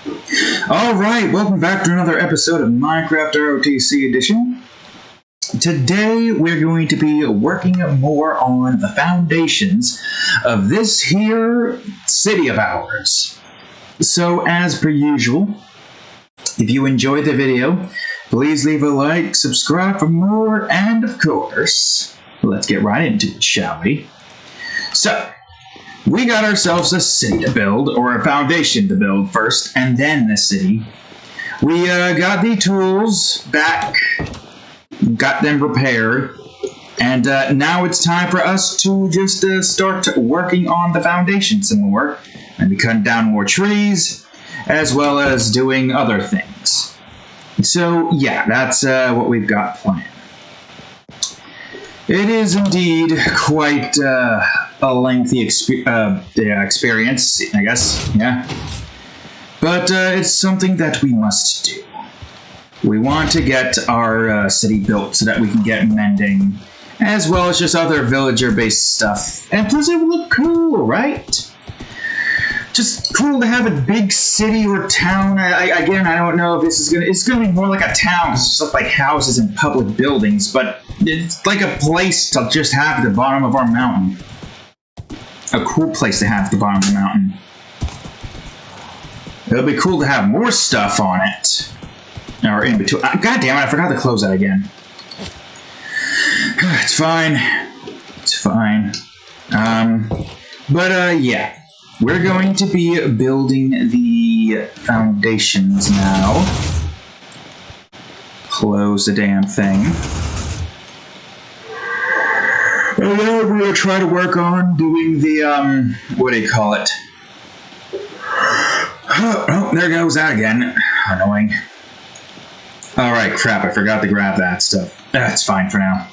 Alright, welcome back to another episode of Minecraft ROTC Edition. Today we're going to be working more on the foundations of this here city of ours. So as per usual, if you enjoyed the video, please leave a like, subscribe for more, and of course, let's get right into it, shall we? So, we got ourselves a city to build, or a foundation to build first, and then the city. We got the tools back, got them repaired, and now it's time for us to just start working on the foundation some more, and be cutting down more trees, as well as doing other things. So, yeah, that's what we've got planned. It is indeed quite a lengthy experience, I guess, yeah. But it's something that we must do. We want to get our city built so that we can get mending, as well as just other villager-based stuff. And plus it would look cool, right? Just cool to have a big city or town. Again, I don't know if this is it's gonna be more like a town. It's just like houses and public buildings, but it's like a place to just have at the bottom of our mountain. A cool place to have at the bottom of the mountain. It'll be cool to have more stuff on it. Or in between. God damn it, I forgot to close that again. It's fine. It's fine. Yeah. We're going to be building the foundations now. Close the damn thing. And then we're going to try to work on doing the, what do you call it? Oh, there goes that again. Annoying. Alright, crap, I forgot to grab that stuff. That's fine for now.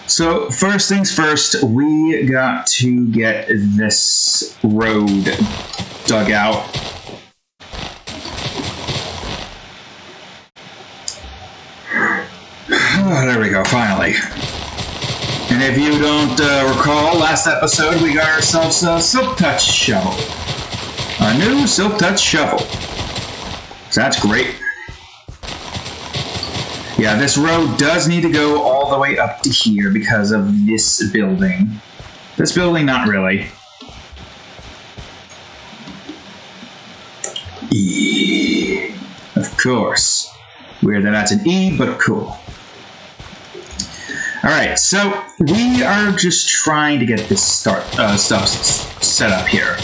So, first things first, we got to get this road dug out. Oh, there we go, finally. And if you don't recall, last episode we got ourselves a Silk Touch shovel. A new Silk Touch shovel. So that's great. Yeah, this road does need to go all the way up to here because of this building. This building, not really. E. Of course. Weird that that's an E, but cool. Alright, so we are just trying to get this stuff set up here.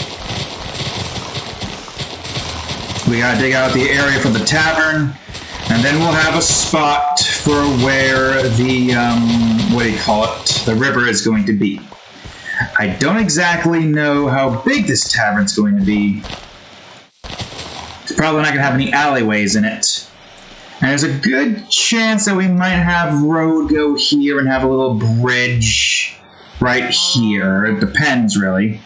We gotta dig out the area for the tavern. And then we'll have a spot for where the, what do you call it, the river is going to be. I don't exactly know how big this tavern's going to be. It's probably not going to have any alleyways in it. And there's a good chance that we might have road go here and have a little bridge right here. It depends, really.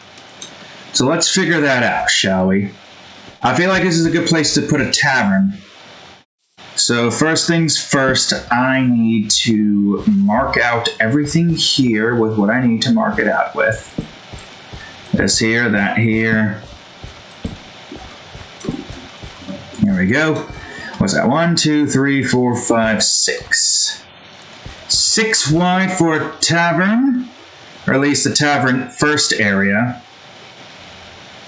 So let's figure that out, shall we? I feel like this is a good place to put a tavern. So first things first, I need to mark out everything here with what I need to mark it out with. This here, that here. There we go. What's that? 1, 2, 3, 4, 5, 6. 6 wide for a tavern, or at least the tavern first area.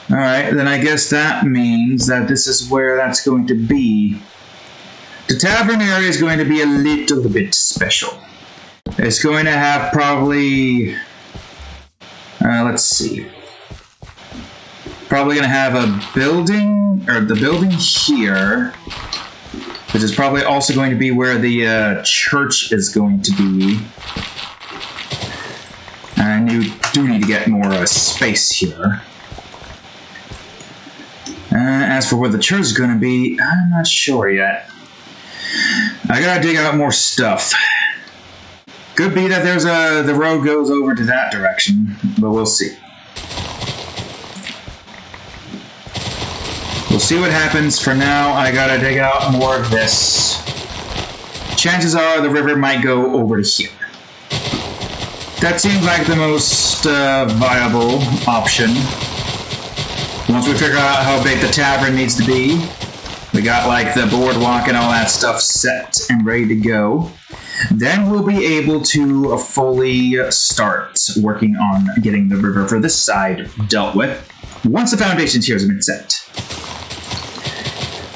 Alright, then I guess that means that this is where that's going to be. The tavern area is going to be a little bit special. It's going to have probably, let's see. Probably going to have a building, or the building here, which is probably also going to be where the church is going to be. And you do need to get more space here. As for where the church is going to be, I'm not sure yet. I gotta dig out more stuff. Could be that there's the road goes over to that direction, but we'll see. We'll see what happens. For now, I gotta dig out more of this. Chances are the river might go over to here. That seems like the most viable option. Once we figure out how big the tavern needs to be, we got like the boardwalk and all that stuff set and ready to go, then we'll be able to fully start working on getting the river for this side dealt with once the foundations here have been set.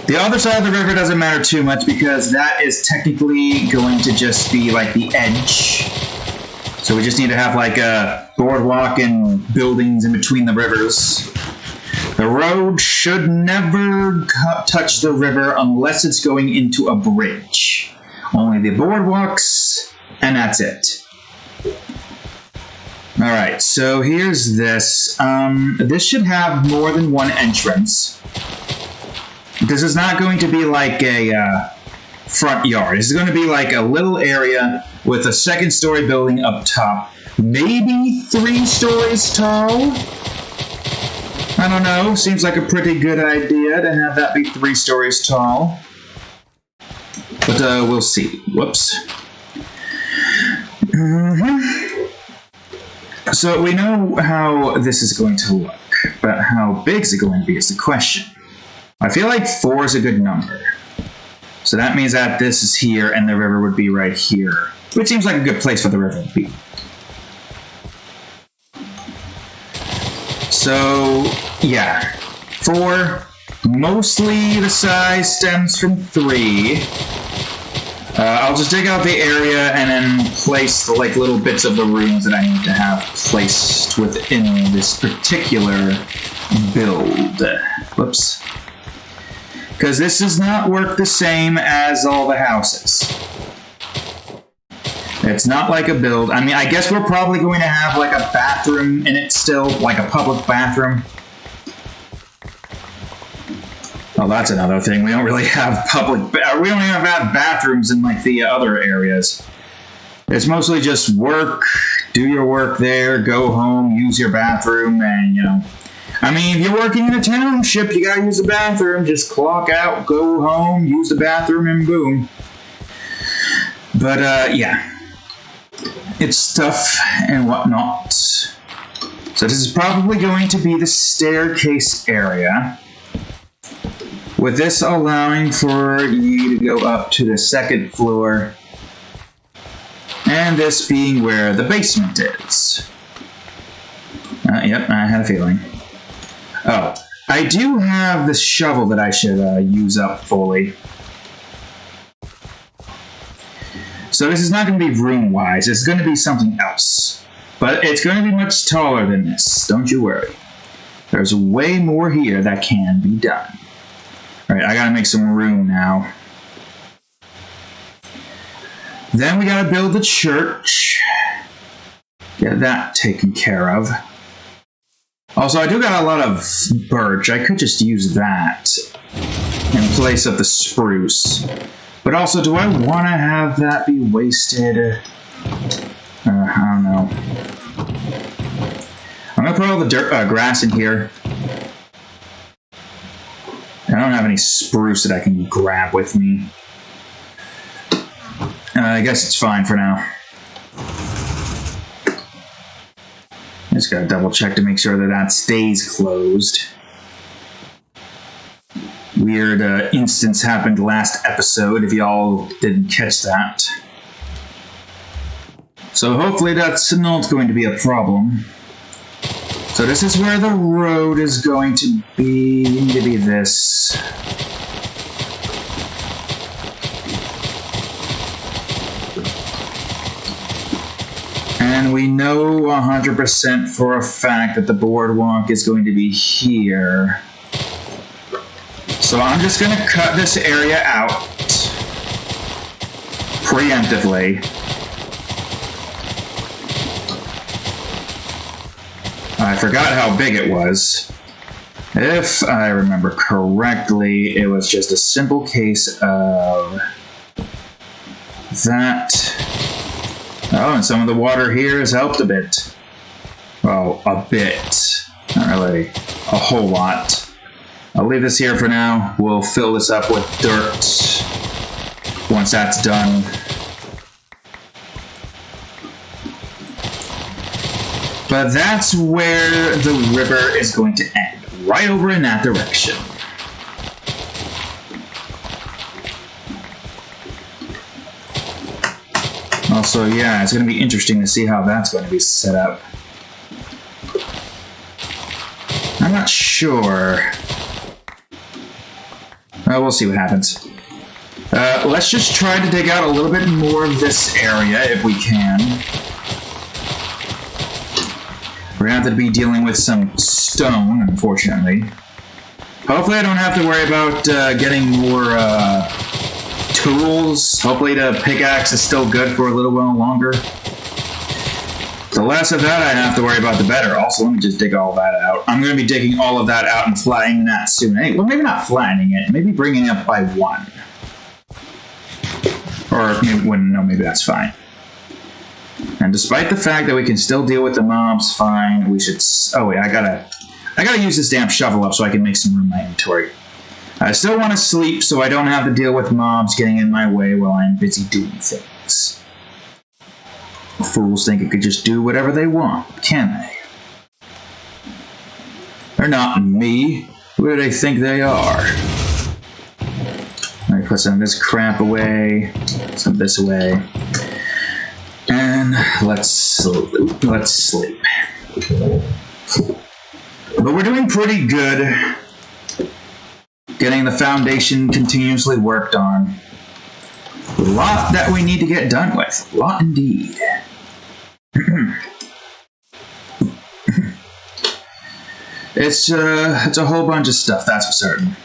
The other side of the river doesn't matter too much because that is technically going to just be like the edge. So we just need to have like a boardwalk and buildings in between the rivers. The road should never touch the river unless it's going into a bridge. Only the boardwalks, and that's it. Alright, so here's this. This should have more than one entrance. This is not going to be like a front yard. This is going to be like a little area with a second-story building up top. Maybe 3 stories tall? I don't know. Seems like a pretty good idea to have that be 3 stories tall. But we'll see. Whoops. So we know how this is going to look, but how big is it going to be is the question. I feel like 4 is a good number. So that means that this is here and the river would be right here, which seems like a good place for the river to be. So, yeah, 4, mostly the size stems from 3. I'll just dig out the area and then place the like little bits of the rooms that I need to have placed within this particular build. Whoops. Because this does not work the same as all the houses. It's not like a build. I mean, I guess we're probably going to have like a bathroom in it still, like a public bathroom. Oh, that's another thing. We don't really have we don't even have bathrooms in like the other areas. It's mostly just work, do your work there, go home, use your bathroom, and you know. I mean, if you're working in a township, you gotta use the bathroom. Just clock out, go home, use the bathroom, and boom. But yeah. It's stuff and whatnot. So this is probably going to be the staircase area. With this allowing for you to go up to the 2nd floor. And this being where the basement is. Yep, I had a feeling. Oh, I do have this shovel that I should use up fully. So this is not going to be room-wise, it's going to be something else. But it's going to be much taller than this, don't you worry. There's way more here that can be done. Alright, I gotta make some room now. Then we gotta build the church. Get that taken care of. Also, I do got a lot of birch. I could just use that in place of the spruce. But also, do I want to have that be wasted? I don't know. I'm going to put all the grass in here. I don't have any spruce that I can grab with me. I guess it's fine for now. I just gotta double check to make sure that that stays closed. Weird instance happened last episode, if y'all didn't catch that. So hopefully that's not going to be a problem. So this is where the road is going to be this. And we know 100% for a fact that the boardwalk is going to be here. So I'm just going to cut this area out preemptively. I forgot how big it was. If I remember correctly, it was just a simple case of that. Oh, and some of the water here has helped a bit. Well, a bit. Not really a whole lot. I'll leave this here for now. We'll fill this up with dirt once that's done. But that's where the river is going to end. right over in that direction. Also, yeah, it's going to be interesting to see how that's going to be set up. I'm not sure. We'll see what happens. Let's just try to dig out a little bit more of this area if we can. We're going to have to be dealing with some stone, unfortunately. Hopefully I don't have to worry about getting more tools. Hopefully the pickaxe is still good for a little while longer. The less of that I have to worry about, the better. Also, let me just dig all that out. I'm going to be digging all of that out and flattening that soon. Hey, well, maybe not flattening it. Maybe bringing it up by 1. Or maybe, well, no, maybe that's fine. And despite the fact that we can still deal with the mobs fine, we should... Oh, wait, I gotta use this damn shovel up so I can make some room in my inventory. I still want to sleep so I don't have to deal with mobs getting in my way while I'm busy doing things. Fools think it could just do whatever they want, can they? They're not me. Who do they think they are? Let me put some of this crap away, some of this away, and let's sleep. But we're doing pretty good. Getting the foundation continuously worked on. A lot that we need to get done with. A lot indeed. It's a whole bunch of stuff, that's for certain.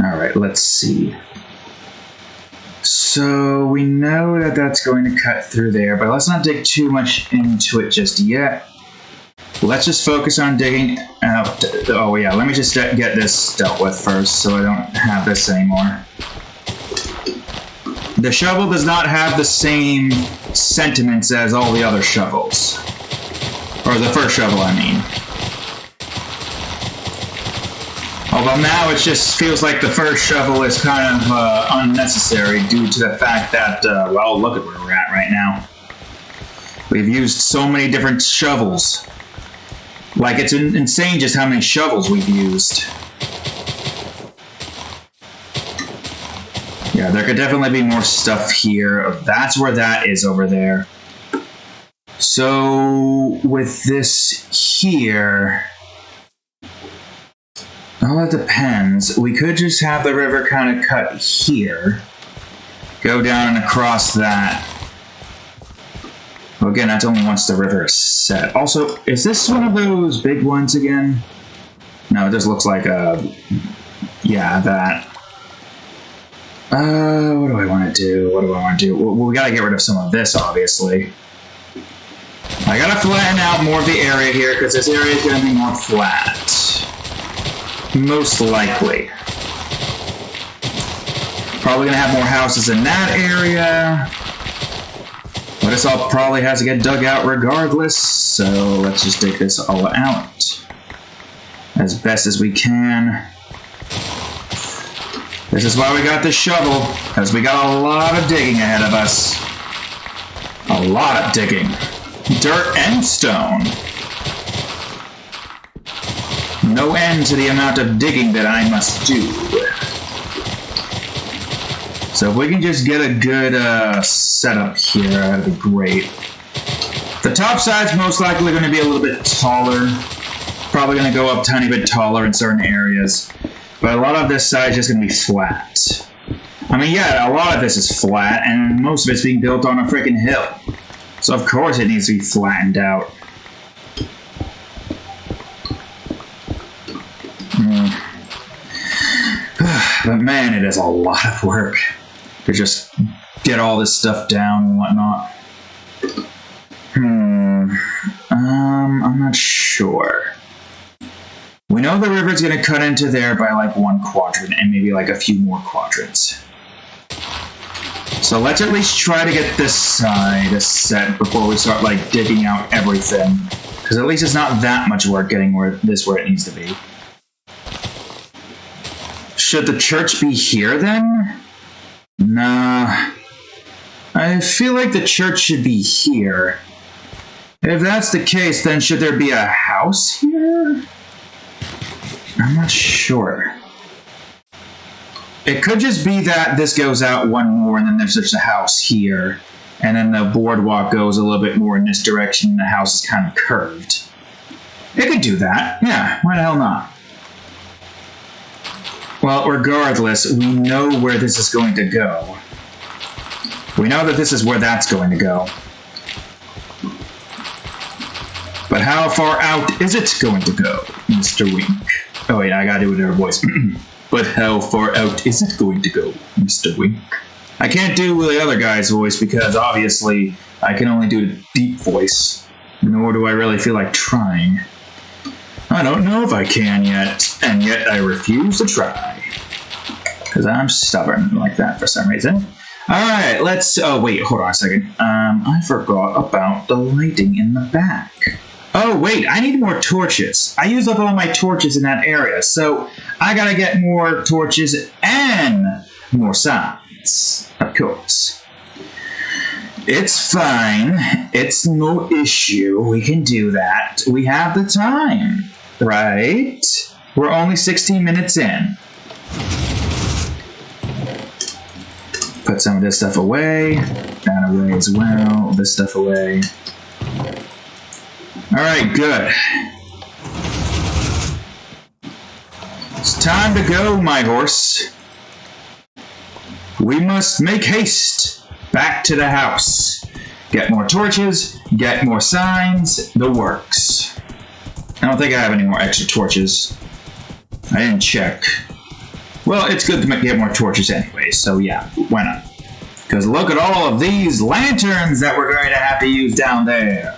Alright, let's see. So we know that that's going to cut through there, but let's not dig too much into it just yet. Let's just focus on digging out. Oh yeah, let me just get this dealt with first so I don't have this anymore. The shovel does not have the same sentiments as all the other shovels. Or the first shovel, I mean. Although now it just feels like the first shovel is kind of unnecessary due to the fact that, well, look at where we're at right now. We've used so many different shovels. Like, it's insane just how many shovels we've used. Yeah, there could definitely be more stuff here. That's where that is over there. So, with this here... Well, it depends. We could just have the river kind of cut here. Go down and across that. Well, again, that's only once the river is set. Also, is this one of those big ones again? No, this looks like a... Yeah, that. What do I want to do? What do I want to do? Well, we gotta get rid of some of this, obviously. I gotta flatten out more of the area here, because this area is gonna be more flat. Most likely. Probably gonna have more houses in that area. But this all probably has to get dug out regardless, so let's just dig this all out as best as we can. This is why we got this shovel, because we got a lot of digging ahead of us. A lot of digging. Dirt and stone. No end to the amount of digging that I must do. So if we can just get a good setup here, that'd be great. The top side's most likely going to be a little bit taller. Probably going to go up a tiny bit taller in certain areas. But a lot of this side is just going to be flat. I mean, yeah, a lot of this is flat, and most of it's being built on a freaking hill. So of course it needs to be flattened out. But man, it is a lot of work to just get all this stuff down and whatnot. I'm not sure. We know the river's gonna cut into there by like 1 quadrant and maybe like a few more quadrants. So let's at least try to get this side set before we start like digging out everything. Because at least it's not that much work getting where it needs to be. Should the church be here then? Nah. I feel like the church should be here. If that's the case, then should there be a house here? I'm not sure. It could just be that this goes out one more and then there's just a house here. And then the boardwalk goes a little bit more in this direction and the house is kind of curved. It could do that. Yeah, why the hell not? Well, regardless, we know where this is going to go. We know that this is where that's going to go. But how far out is it going to go, Mr. Wink? Oh wait, I gotta do it in her voice. But how far out is it going to go, Mr. Wink? I can't do the other guy's voice because obviously I can only do the deep voice. Nor do I really feel like trying. I don't know if I can yet, and yet I refuse to try. Because I'm stubborn like that for some reason. Alright, let's... Oh, wait, hold on a second. I forgot about the lighting in the back. Oh, wait, I need more torches. I used up all my torches in that area, so I gotta get more torches and more signs. Of course. It's fine. It's no issue. We can do that. We have the time, right? We're only 16 minutes in. Put some of this stuff away. That away as well. This stuff away. Alright, good. It's time to go, my horse. We must make haste back to the house. Get more torches, get more signs, the works. I don't think I have any more extra torches. I didn't check. Well, it's good to get more torches anyway, so yeah, why not? Because look at all of these lanterns that we're going to have to use down there.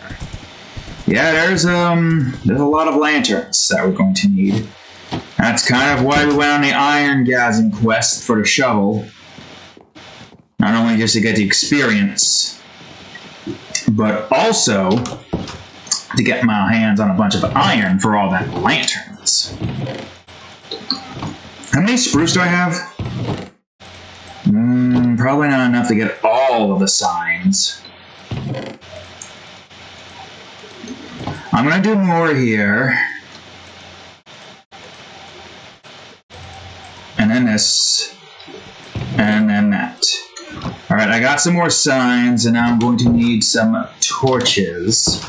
Yeah, there's a lot of lanterns that we're going to need. That's kind of why we went on the iron gasm quest for the shovel. Not only just to get the experience, but also to get my hands on a bunch of iron for all that lanterns. How many spruce do I have? Probably not enough to get all of the signs. I'm gonna do more here. And then this. And then that. Alright, I got some more signs, and now I'm going to need some torches.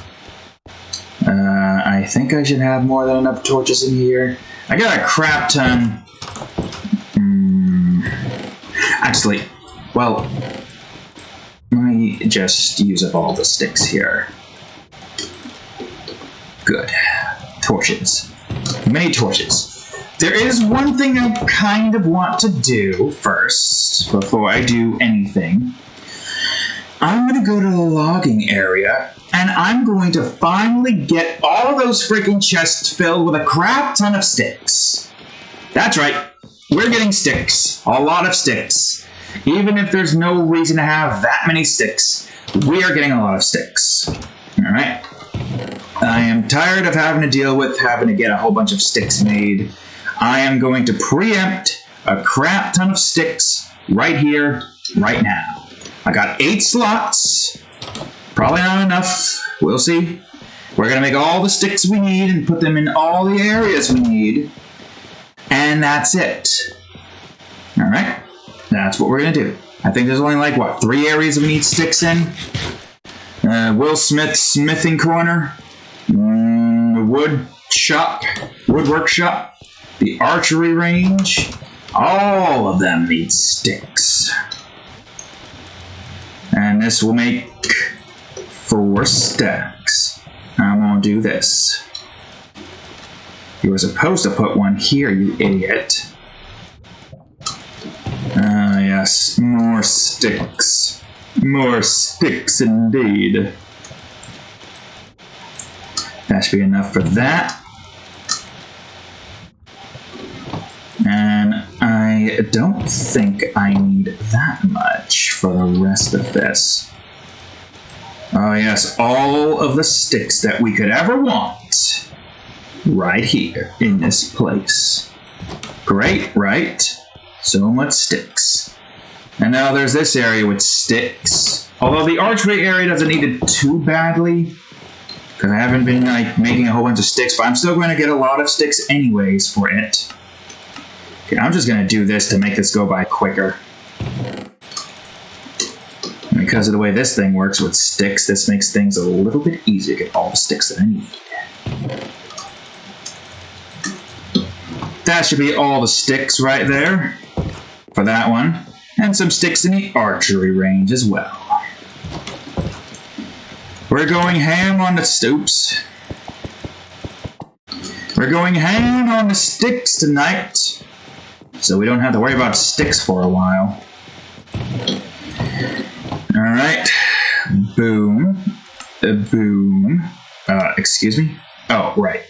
I think I should have more than enough torches in here. I got a crap ton. Actually, well, let me just use up all the sticks here. Good. Torches. Many torches. There is one thing I kind of want to do first, before I do anything. I'm going to go to the logging area, and I'm going to finally get all those freaking chests filled with a crap ton of sticks. That's right. We're getting sticks. A lot of sticks. Even if there's no reason to have that many sticks, we are getting a lot of sticks. Alright? I am tired of having to deal with having to get a whole bunch of sticks made. I am going to preempt a crap ton of sticks right here, right now. I got 8 slots. Probably not enough. We'll see. We're going to make all the sticks we need and put them in all the areas we need. And that's it. Alright? That's what we're going to do. I think there's only like, what, 3 areas we need sticks in? Will Smith's smithing corner. Wood shop. Woodwork shop. The archery range. All of them need sticks. And this will make 4 stacks. I'm going to do this. You were supposed to put one here, you idiot. Ah, yes. More sticks. More sticks indeed. That should be enough for that. And I don't think I need that much for the rest of this. Oh yes, all of the sticks that we could ever want. Right here, in this place. Great, right? So much sticks. And now there's this area with sticks. Although the archery area doesn't need it too badly. Because I haven't been like making a whole bunch of sticks, but I'm still going to get a lot of sticks anyways for it. Okay, I'm just going to do this to make this go by quicker. Because of the way this thing works with sticks, this makes things a little bit easier to get all the sticks that I need. That should be all the sticks right there for that one. And some sticks in the archery range as well. We're going ham on the stoops. We're going ham on the sticks tonight. So we don't have to worry about sticks for a while. Alright. Boom. Boom. Excuse me? Oh, right.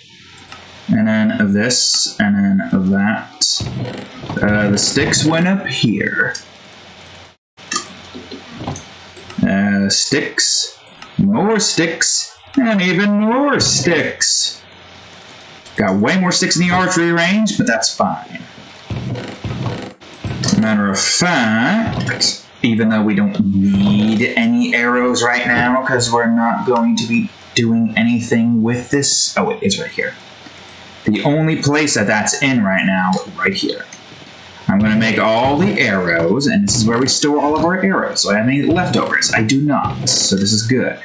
And then this, and then that. The sticks went up here. Sticks. More sticks. And even more sticks. Got way more sticks in the archery range, but that's fine. Matter of fact, even though we don't need any arrows right now, because we're not going to be doing anything with this. Oh, it is right here. The only place that that's in right now, right here. I'm going to make all the arrows, and this is where we store all of our arrows. So I have any leftovers? I do not, so this is good.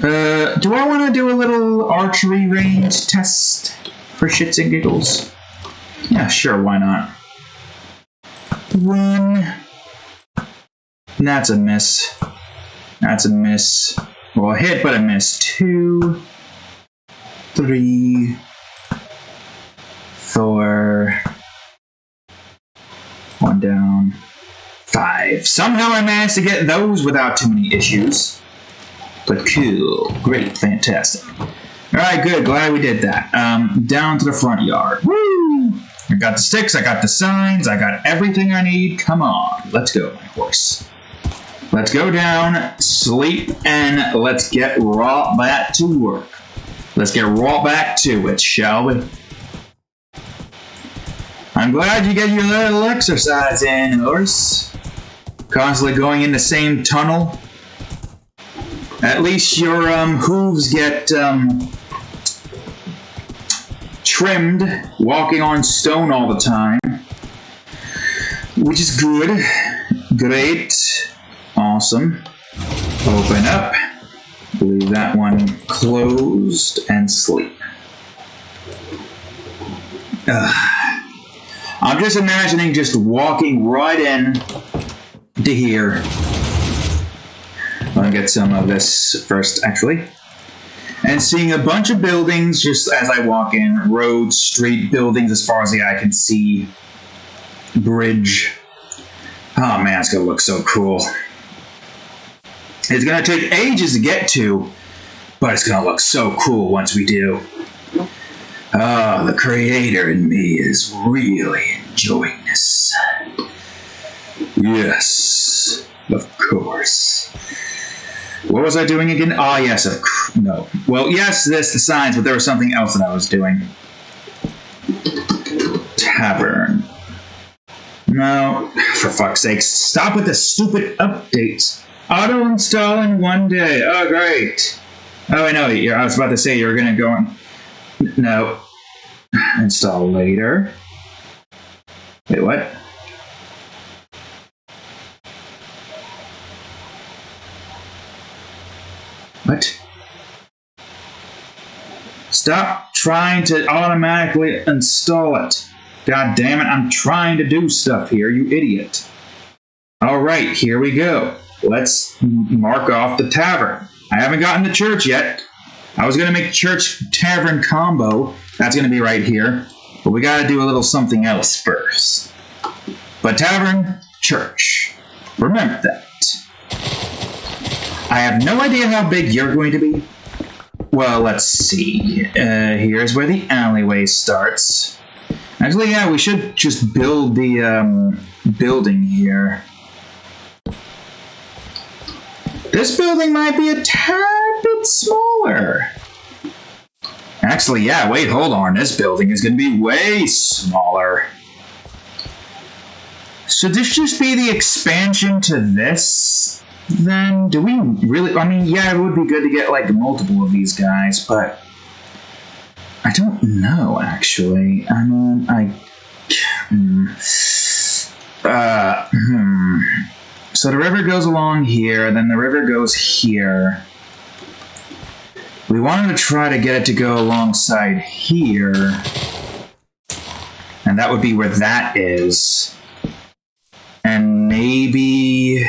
Do I want to do a little archery range test for shits and giggles? Yeah, sure, why not? 1. That's a miss. That's a miss. Well, a hit, but a miss. 2, 3, 4. 1 down. 5. Somehow I managed to get those without too many issues. But cool. Great. Fantastic. Alright, good. Glad we did that. Down to the front yard. Woo! I got the sticks, I got the signs, I got everything I need. Come on. Let's go, my horse. Let's go down, sleep, and let's get right back to work. Let's get right back to it, shall we? I'm glad you get your little exercise in, horse. Constantly going in the same tunnel. At least your hooves get trimmed, walking on stone all the time, which is good. Great. Awesome. Open up. Leave that one closed and sleep. I'm just imagining just walking right in to here. I'm gonna get some of this first, actually. And seeing a bunch of buildings just as I walk in. Roads, street, buildings as far as the eye can see. Bridge. Oh man, it's gonna look so cool. It's gonna take ages to get to, but it's gonna look so cool once we do. Oh, the creator in me is really enjoying this. Yes, of course. What was I doing again? Ah, yes, no. Well, yes, the signs, but there was something else that I was doing. Tavern. No, for fuck's sake, stop with the stupid updates. Auto install in 1 day. Oh, great. Oh, I know. I was about to say you were going to go on. No. Install later. Wait, what? What? Stop trying to automatically install it. God damn it, I'm trying to do stuff here, you idiot. Alright, here we go. Let's mark off the tavern. I haven't gotten to church yet. I was going to make church tavern combo. That's going to be right here. But we got to do a little something else first. But tavern, church. Remember that. I have no idea how big you're going to be. Well, let's see. Here's where the alleyway starts. Actually, yeah, we should just build the building here. This building might be a tad bit smaller. Actually, yeah, wait, hold on. This building is going to be way smaller. Should this just be the expansion to this? then do we really... I mean, yeah, it would be good to get, like, multiple of these guys, but I don't know, actually. I mean, So the river goes along here, then the river goes here. We wanted to try to get it to go alongside here. And that would be where that is. And maybe...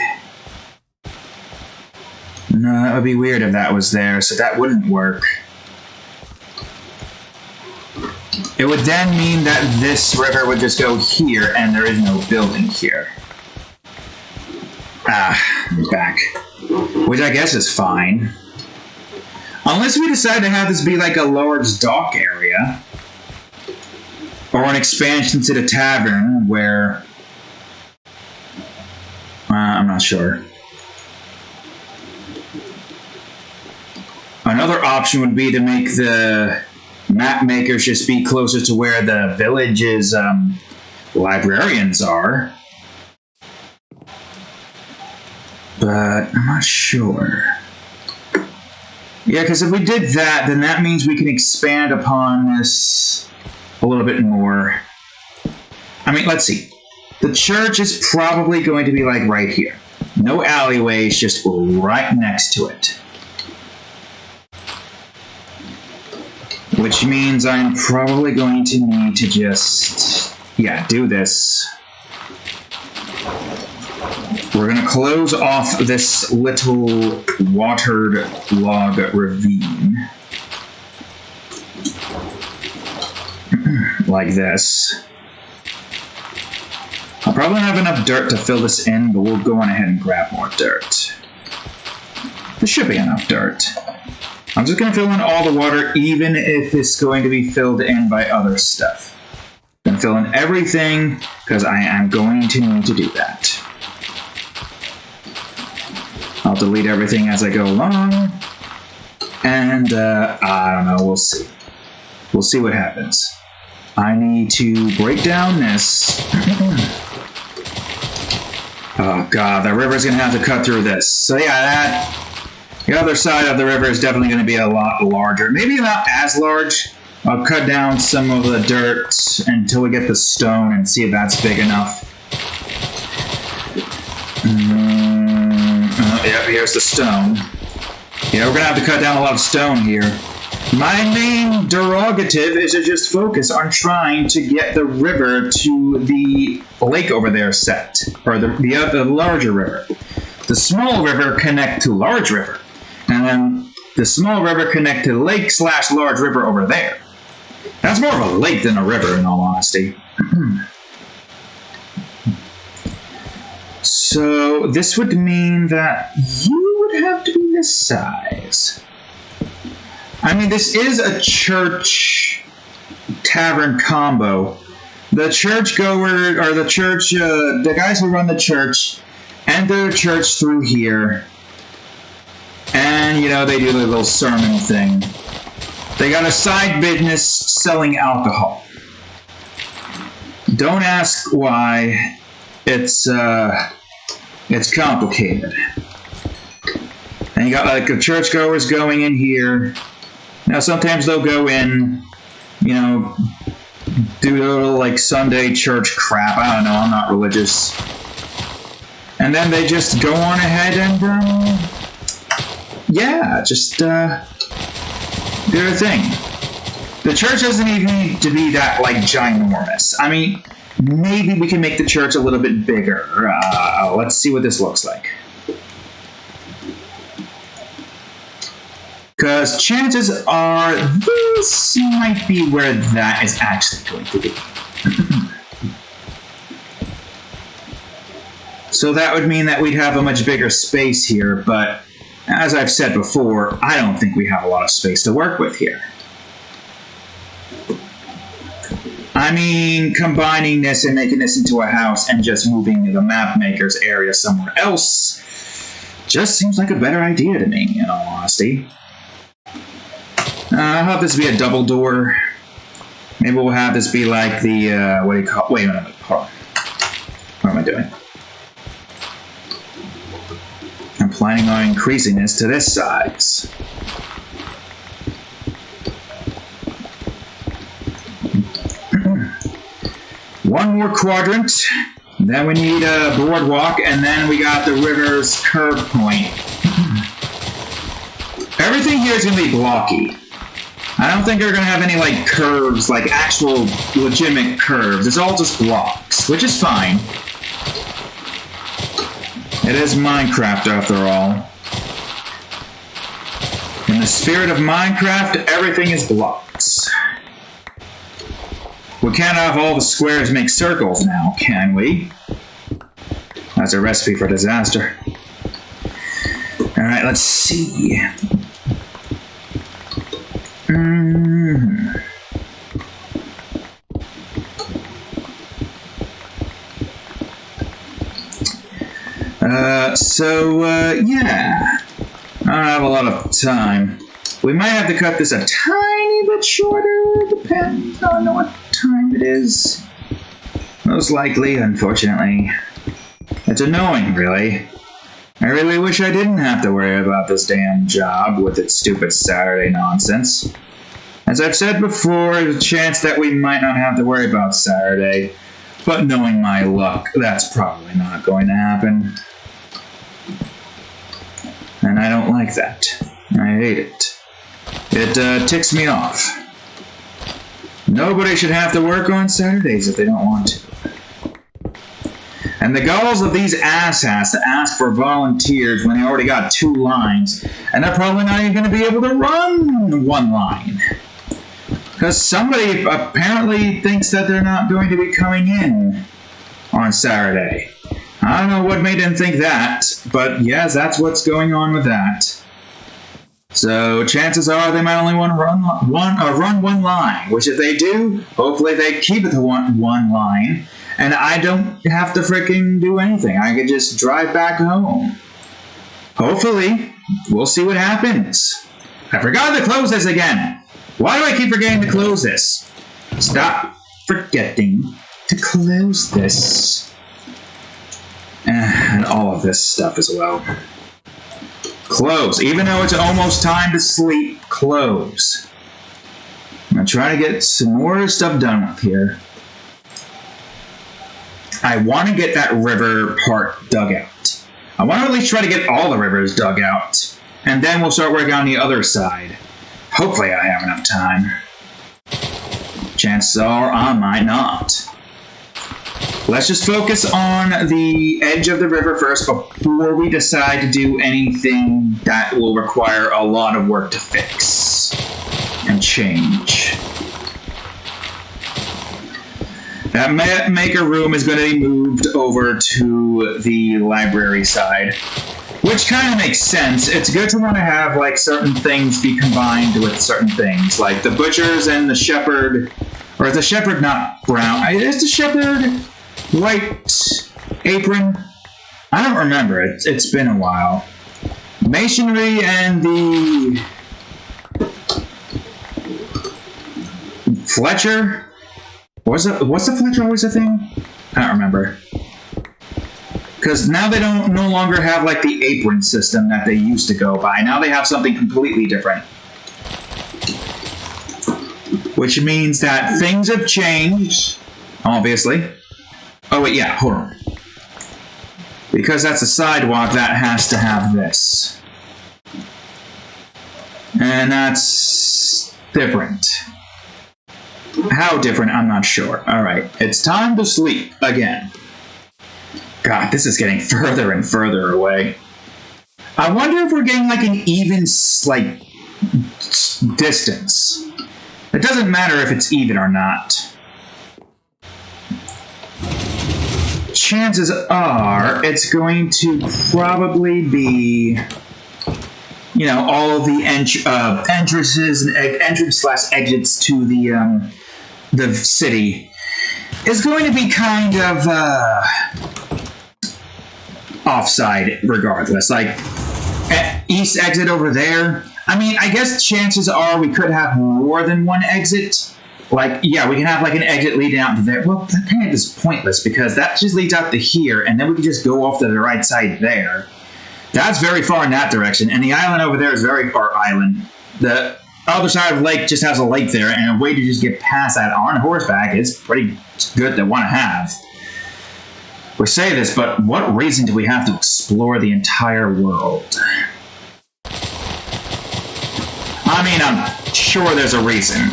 No, that would be weird if that was there, so that wouldn't work. It would then mean that this river would just go here, and there is no building here. I'm back. Which I guess is fine. Unless we decide to have this be like a large dock area. Or an expansion to the tavern where... I'm not sure. Another option would be to make the map makers just be closer to where the village's librarians are. But I'm not sure. Yeah, because if we did that, then that means we can expand upon this a little bit more. I mean, let's see. The church is probably going to be like right here. No alleyways, just right next to it. Which means I'm probably going to need to just, yeah, do this. We're going to close off this little watered log ravine. Like this. I'll probably have enough dirt to fill this in, but we'll go on ahead and grab more dirt. There should be enough dirt. I'm just going to fill in all the water, even if it's going to be filled in by other stuff. I'm going to fill in everything, because I am going to need to do that. I'll delete everything as I go along. And, I don't know, we'll see. We'll see what happens. I need to break down this. Oh god, the river's going to have to cut through this. So yeah, the other side of the river is definitely going to be a lot larger. Maybe not as large. I'll cut down some of the dirt until we get the stone and see if that's big enough. Yep, here's the stone. Yeah, we're going to have to cut down a lot of stone here. My main derogative is to just focus on trying to get the river to the lake over there set. Or the larger river. The small river connect to large river. And then the small river connect to lake / large river over there. That's more of a lake than a river, in all honesty. So this would mean that you would have to be this size. I mean, this is a church tavern combo. The churchgoer, or the guys who run the church, enter the church through here. And, you know, they do their little sermon thing. They got a side business selling alcohol. Don't ask why. It's complicated. And you got like the churchgoers going in here. Now sometimes they'll go in, you know, do a little like Sunday church crap. I don't know, I'm not religious. And then they just go on ahead and, yeah, just do their thing. The church doesn't even need to be that, like, ginormous. I mean, maybe we can make the church a little bit bigger. Let's see what this looks like. Because chances are this might be where that is actually going to be. So that would mean that we'd have a much bigger space here, but as I've said before, I don't think we have a lot of space to work with here. I mean, combining this and making this into a house and just moving the map maker's area somewhere else just seems like a better idea to me, in all honesty. I'll have this be a double door. Maybe we'll have this be like the, what do you call, wait a minute, hold on. What am I doing? I'm planning on increasing this to this size. One more quadrant, then we need a boardwalk, and then we got the river's curve point. Everything here is going to be blocky. I don't think they're going to have any, like, curves, like actual legitimate curves. It's all just blocks, which is fine. It is Minecraft, after all. In the spirit of Minecraft, everything is blocks. We can't have all the squares make circles now, can we? That's a recipe for disaster. Alright, let's see. Yeah. I don't have a lot of time. We might have to cut this a tiny bit shorter, depends on what time it is. Most likely, unfortunately. It's annoying, really. I really wish I didn't have to worry about this damn job with its stupid Saturday nonsense. As I've said before, there's a chance that we might not have to worry about Saturday, but knowing my luck, that's probably not going to happen. And I don't like that. I hate it. It ticks me off. Nobody should have to work on Saturdays if they don't want to. And the goals of these asshats to ask for volunteers when they already got 2 lines, and they're probably not even going to be able to run 1 line. Because somebody apparently thinks that they're not going to be coming in on Saturday. I don't know what made them think that, but yes, that's what's going on with that. So chances are they might only want to run one line, which if they do, hopefully they keep it to one line, and I don't have to freaking do anything. I could just drive back home. Hopefully, we'll see what happens. I forgot to close this again. Why do I keep forgetting to close this? Stop forgetting to close this. And all of this stuff as well. Close. Even though it's almost time to sleep, close. I'm going to try to get some more stuff done with here. I want to get that river part dug out. I want to at least try to get all the rivers dug out. And then we'll start working on the other side. Hopefully I have enough time. Chances are I might not. Let's just focus on the edge of the river first before we decide to do anything that will require a lot of work to fix and change. That maker room is going to be moved over to the library side, which kind of makes sense. It's good to want to have like certain things be combined with certain things, like the butchers and the shepherd, or is the shepherd not brown? Is the shepherd white apron? I don't remember. It's been a while. Masonry and the Fletcher. What's the Fletcher always a thing? I don't remember. Because now they don't no longer have like the apron system that they used to go by. Now they have something completely different. Which means that things have changed, obviously. Oh wait, yeah, hold on. Because that's a sidewalk, that has to have this. And that's different. How different, I'm not sure. Alright, it's time to sleep again. God, this is getting further and further away. I wonder if we're getting like an even, like, distance. It doesn't matter if it's even or not. Chances are it's going to probably be, you know, all of the entrances and entrance/exits to the city is going to be kind of offside regardless. Like east exit over there. I mean, I guess chances are we could have more than one exit. Like, yeah, we can have like an exit leading out to there. Well, that kind of is pointless because that just leads out to here, and then we can just go off to the right side there. That's very far in that direction. And the island over there is very far island. The other side of the lake just has a lake there, and a way to just get past that on horseback is pretty good to want to have. We say this, but what reason do we have to explore the entire world? I mean, I'm sure there's a reason.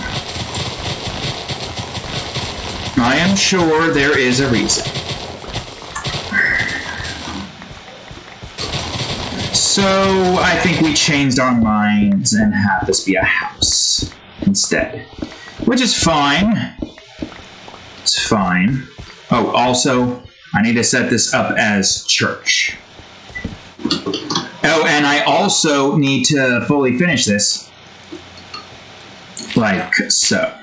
I am sure there is a reason. So, I think we changed our minds and have this be a house instead. Which is fine. It's fine. Oh, also, I need to set this up as church. Oh, and I also need to fully finish this. Like so.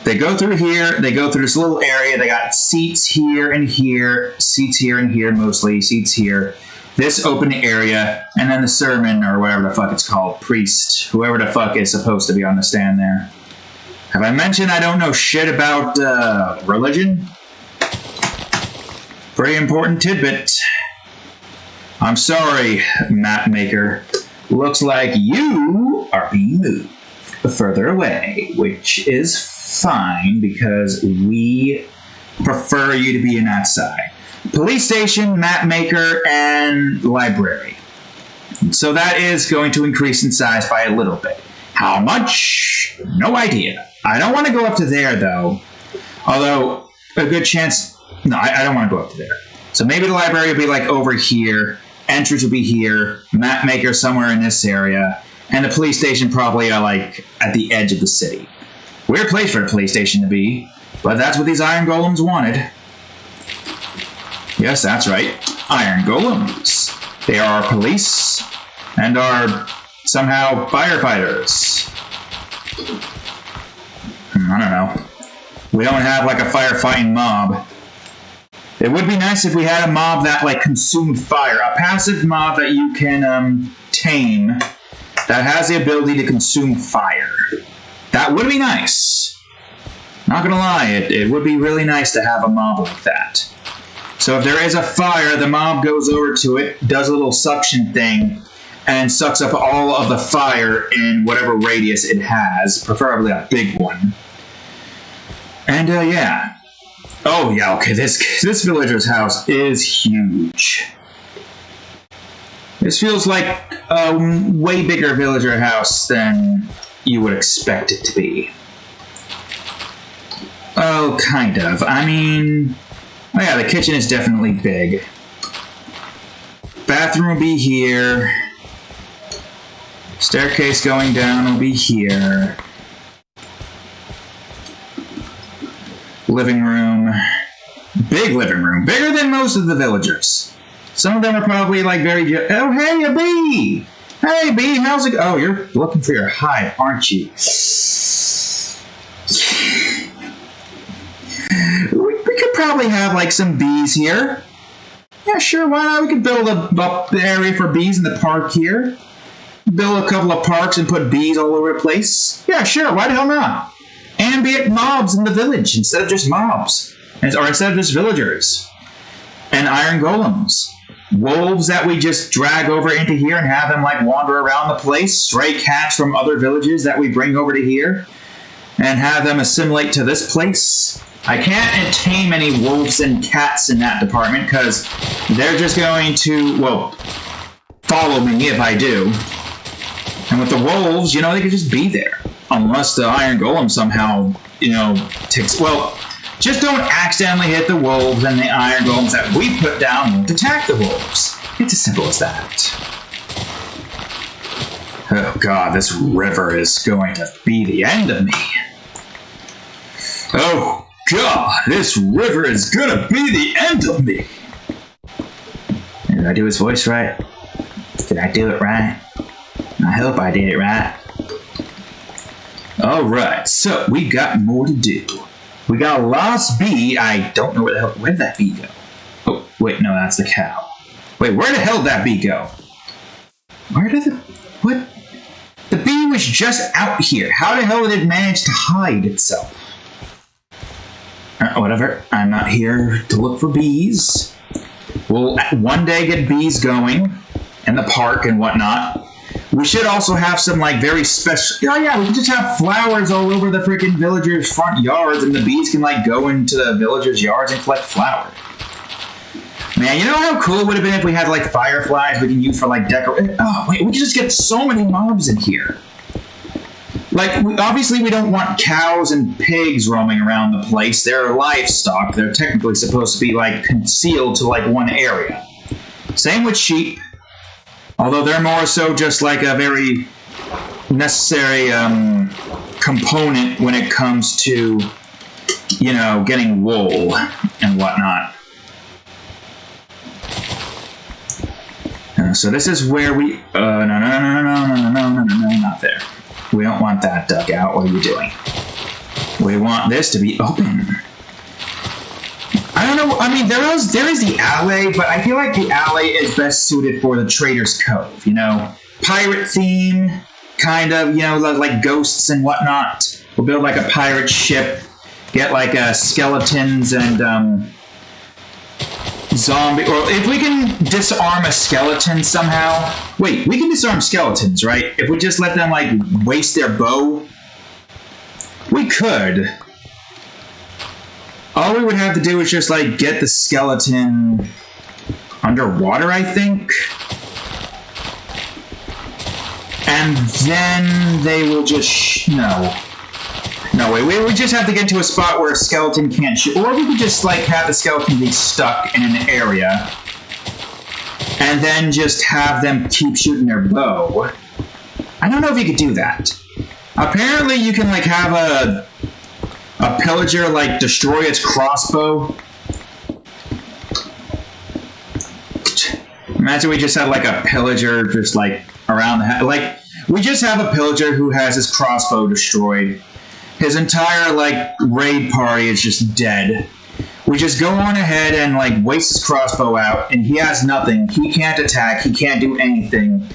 They go through here, they go through this little area, they got seats here and here, seats here and here mostly, seats here, this open area, and then the sermon, or whatever the fuck it's called, priest, whoever the fuck is supposed to be on the stand there. Have I mentioned I don't know shit about religion? Pretty important tidbit. I'm sorry, map maker. Looks like you are being moved further away, which is fine because we prefer you to be in that side. Police station, map maker, and library. So that is going to increase in size by a little bit. How much? No idea. I don't want to go up to there though. Although, a good chance... No, I don't want to go up to there. So maybe the library will be like over here, entrance will be here, map maker somewhere in this area, and the police station probably like at the edge of the city. Weird place for a police station to be, but that's what these iron golems wanted. Yes, that's right. Iron golems. They are our police and are somehow firefighters. I don't know. We don't have like a firefighting mob. It would be nice if we had a mob that like consumed fire. A passive mob that you can tame that has the ability to consume fire. That would be nice. Not gonna lie, it would be really nice to have a mob like that. So if there is a fire, the mob goes over to it, does a little suction thing, and sucks up all of the fire in whatever radius it has, preferably a big one. And yeah. Oh yeah, okay, this villager's house is huge. This feels like a way bigger villager house than you would expect it to be. Oh, kind of. I mean... Oh yeah, the kitchen is definitely big. Bathroom will be here. Staircase going down will be here. Living room. Big living room. Bigger than most of the villagers. Some of them are probably like very... Oh, hey, a bee! Hey, bee, how's it... Oh, you're looking for your hive, aren't you? We could probably have, like, some bees here. Yeah, sure, why not? We could build up the area for bees in the park here. Build a couple of parks and put bees all over the place. Yeah, sure, why the hell not? Ambient mobs in the village instead of just mobs. Or instead of just villagers. And iron golems. Wolves that we just drag over into here and have them like wander around the place. Stray cats from other villages that we bring over to here and have them assimilate to this place. I can't tame any wolves and cats in that department because they're just going to, well, follow me if I do. And with the wolves, you know, they could just be there. Unless the iron golem somehow, you know, takes, well... Just don't accidentally hit the wolves and the iron golems that we put down won't attack the wolves. It's as simple as that. Oh god, this river is going to be the end of me. Oh god, this river is gonna be the end of me. Did I do his voice right? Did I do it right? I hope I did it right. Alright, so we got more to do. We got a lost bee. I don't know where did that bee go? Oh, wait, no, that's the cow. Wait, where the hell did that bee go? Where did what? The bee was just out here. How the hell did it manage to hide itself? whatever. I'm not here to look for bees. We'll one day get bees going in the park and whatnot. We should also have some, like, very special... Oh, yeah, we can just have flowers all over the freaking villagers' front yards, and the bees can, like, go into the villagers' yards and collect flowers. Man, you know how cool it would have been if we had, like, fireflies we can use for, like, decoration? Oh, wait, we could just get so many mobs in here. Like, obviously we don't want cows and pigs roaming around the place. They're livestock. They're technically supposed to be, like, concealed to, like, one area. Same with sheep. Although they're more so just like a very necessary component when it comes to, you know, getting wool and whatnot. So this is where we... no, not there. We don't want that dugout. What are you doing? We want this to be open. I don't know. I mean, there is the alley, but I feel like the alley is best suited for the Trader's Cove. You know, pirate theme, kind of. You know, like ghosts and whatnot. We'll build like a pirate ship, get like skeletons and zombie. Or if we can disarm a skeleton somehow. Wait, we can disarm skeletons, right? If we just let them like waste their bow, we could. All we would have to do is just, like, get the skeleton underwater, I think. And then they will just... No, wait. We would just have to get to a spot where a skeleton can't shoot. Or we could just, like, have the skeleton be stuck in an area. And then just have them keep shooting their bow. I don't know if you could do that. Apparently you can, like, have a pillager, like, destroy its crossbow. Imagine we just had, like, a pillager just, like, around the house. Like, we just have a pillager who has his crossbow destroyed. His entire, like, raid party is just dead. We just go on ahead and, like, waste his crossbow out, and he has nothing. He can't attack. He can't do anything.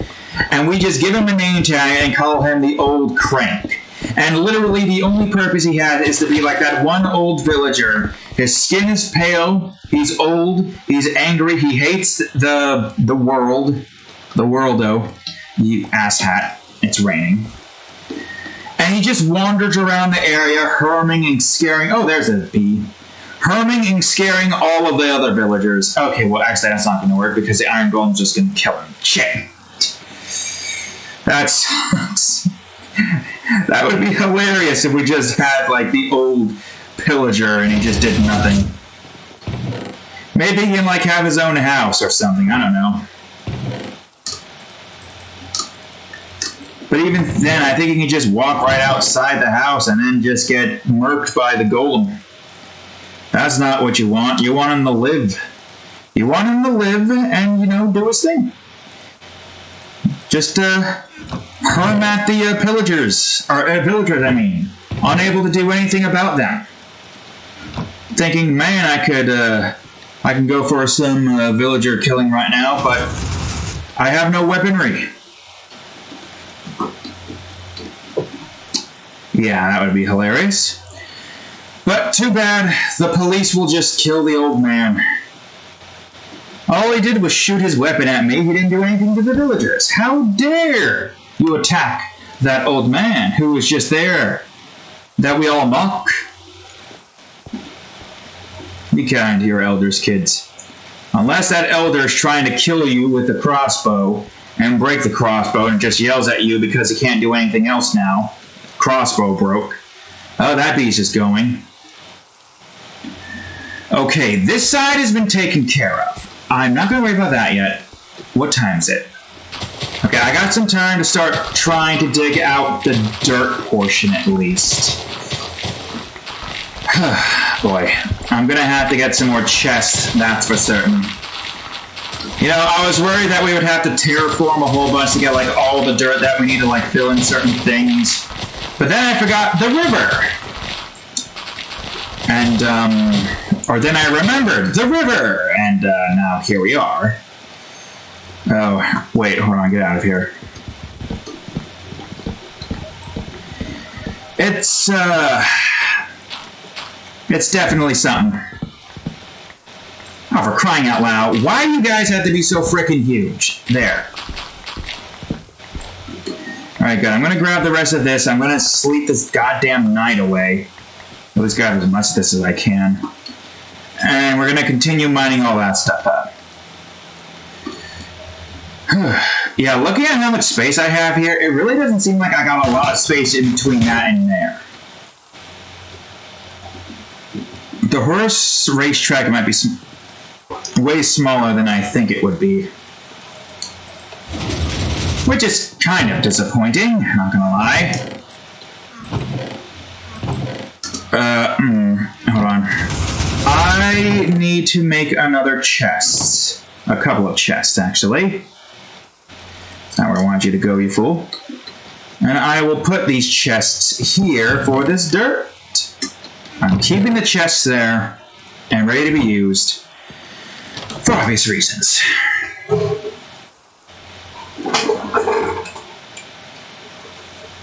And we just give him a name tag and call him the Old Crank. And literally the only purpose he had is to be like that one old villager. His skin is pale, he's old, he's angry, he hates the world. The worldo. You asshat. It's raining. And he just wanders around the area, herming and scaring... Oh, there's a bee. Herming and scaring all of the other villagers. Okay, well, actually, that's not going to work because the iron golem's just going to kill him. Shit. That would be hilarious if we just had, like, the old pillager and he just did nothing. Maybe he can, like, have his own house or something. I don't know. But even then, I think he can just walk right outside the house and then just get murked by the golem. That's not what you want. You want him to live. You want him to live and, you know, do his thing. Just, harm at the villagers, I mean, unable to do anything about them. Thinking, man, I can go for some villager killing right now, but I have no weaponry. Yeah, that would be hilarious. But too bad, the police will just kill the old man. All he did was shoot his weapon at me. He didn't do anything to the villagers. How dare you attack that old man who was just there that we all mock? Be kind to your elders, kids. Unless that elder is trying to kill you with a crossbow and break the crossbow and just yells at you because he can't do anything else now. Crossbow broke. Oh, that bee's just going. Okay, this side has been taken care of. I'm not going to worry about that yet. What time is it? Okay, I got some time to start trying to dig out the dirt portion at least. Boy, I'm going to have to get some more chests, that's for certain. You know, I was worried that we would have to terraform a whole bunch to get, like, all the dirt that we need to, like, fill in certain things. But then I forgot the river. And, or then I remembered the river. And, now here we are. Oh, wait, hold on, get out of here. It's, It's definitely something. Oh, for crying out loud. Why do you guys have to be so freaking huge? There. Alright, good. I'm going to grab the rest of this. I'm going to sleep this goddamn night away. At least grab as much of this as I can. And we're going to continue mining all that stuff up. Yeah, looking at how much space I have here, it really doesn't seem like I got a lot of space in between that and there. The horse racetrack might be way smaller than I think it would be. Which is kind of disappointing, not gonna lie. Hold on. I need to make another chest. A couple of chests, actually. That's not where I want you to go, you fool. And I will put these chests here for this dirt. I'm keeping the chests there and ready to be used for obvious reasons.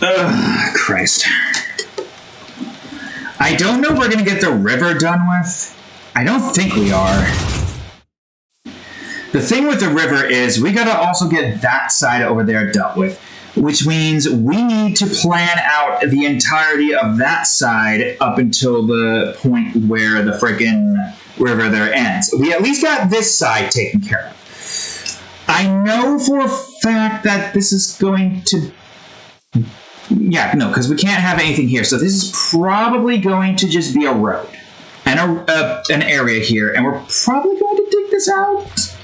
Ugh, Christ. I don't know if we're going to get the river done with. I don't think we are. The thing with the river is we got to also get that side over there dealt with, which means we need to plan out the entirety of that side up until the point where the friggin' river there ends. We at least got this side taken care of. I know for a fact that this is going to... Yeah, no, because we can't have anything here. So this is probably going to just be a road and an area here, and we're probably going to dig this out.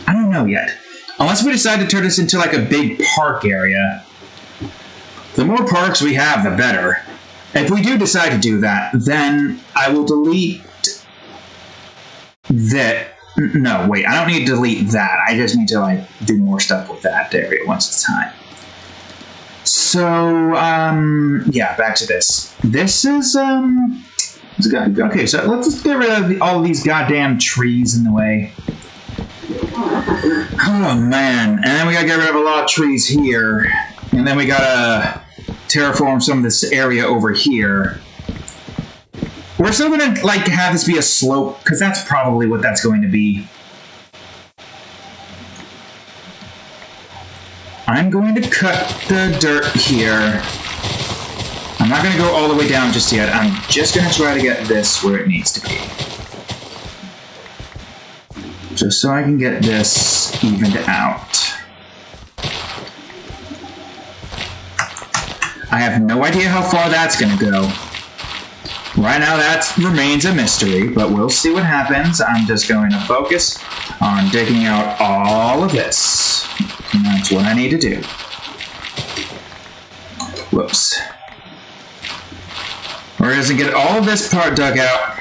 I don't know yet. Unless we decide to turn this into like a big park area. The more parks we have, the better. If we do decide to do that, then I will delete that. No, wait, I don't need to delete that. I just need to like do more stuff with that area once it's time. So, yeah, back to this. This is, okay, so let's just get rid of all these goddamn trees in the way. Oh, man. And then we gotta get rid of a lot of trees here. And then we gotta terraform some of this area over here. We're still gonna, like, have this be a slope, because that's probably what that's going to be. I'm going to cut the dirt here. I'm not going to go all the way down just yet. I'm just going to try to get this where it needs to be. Just so I can get this evened out. I have no idea how far that's going to go. Right now that remains a mystery, but we'll see what happens. I'm just going to focus on digging out all of this. And that's what I need to do. Whoops. We're going to get all of this part dug out.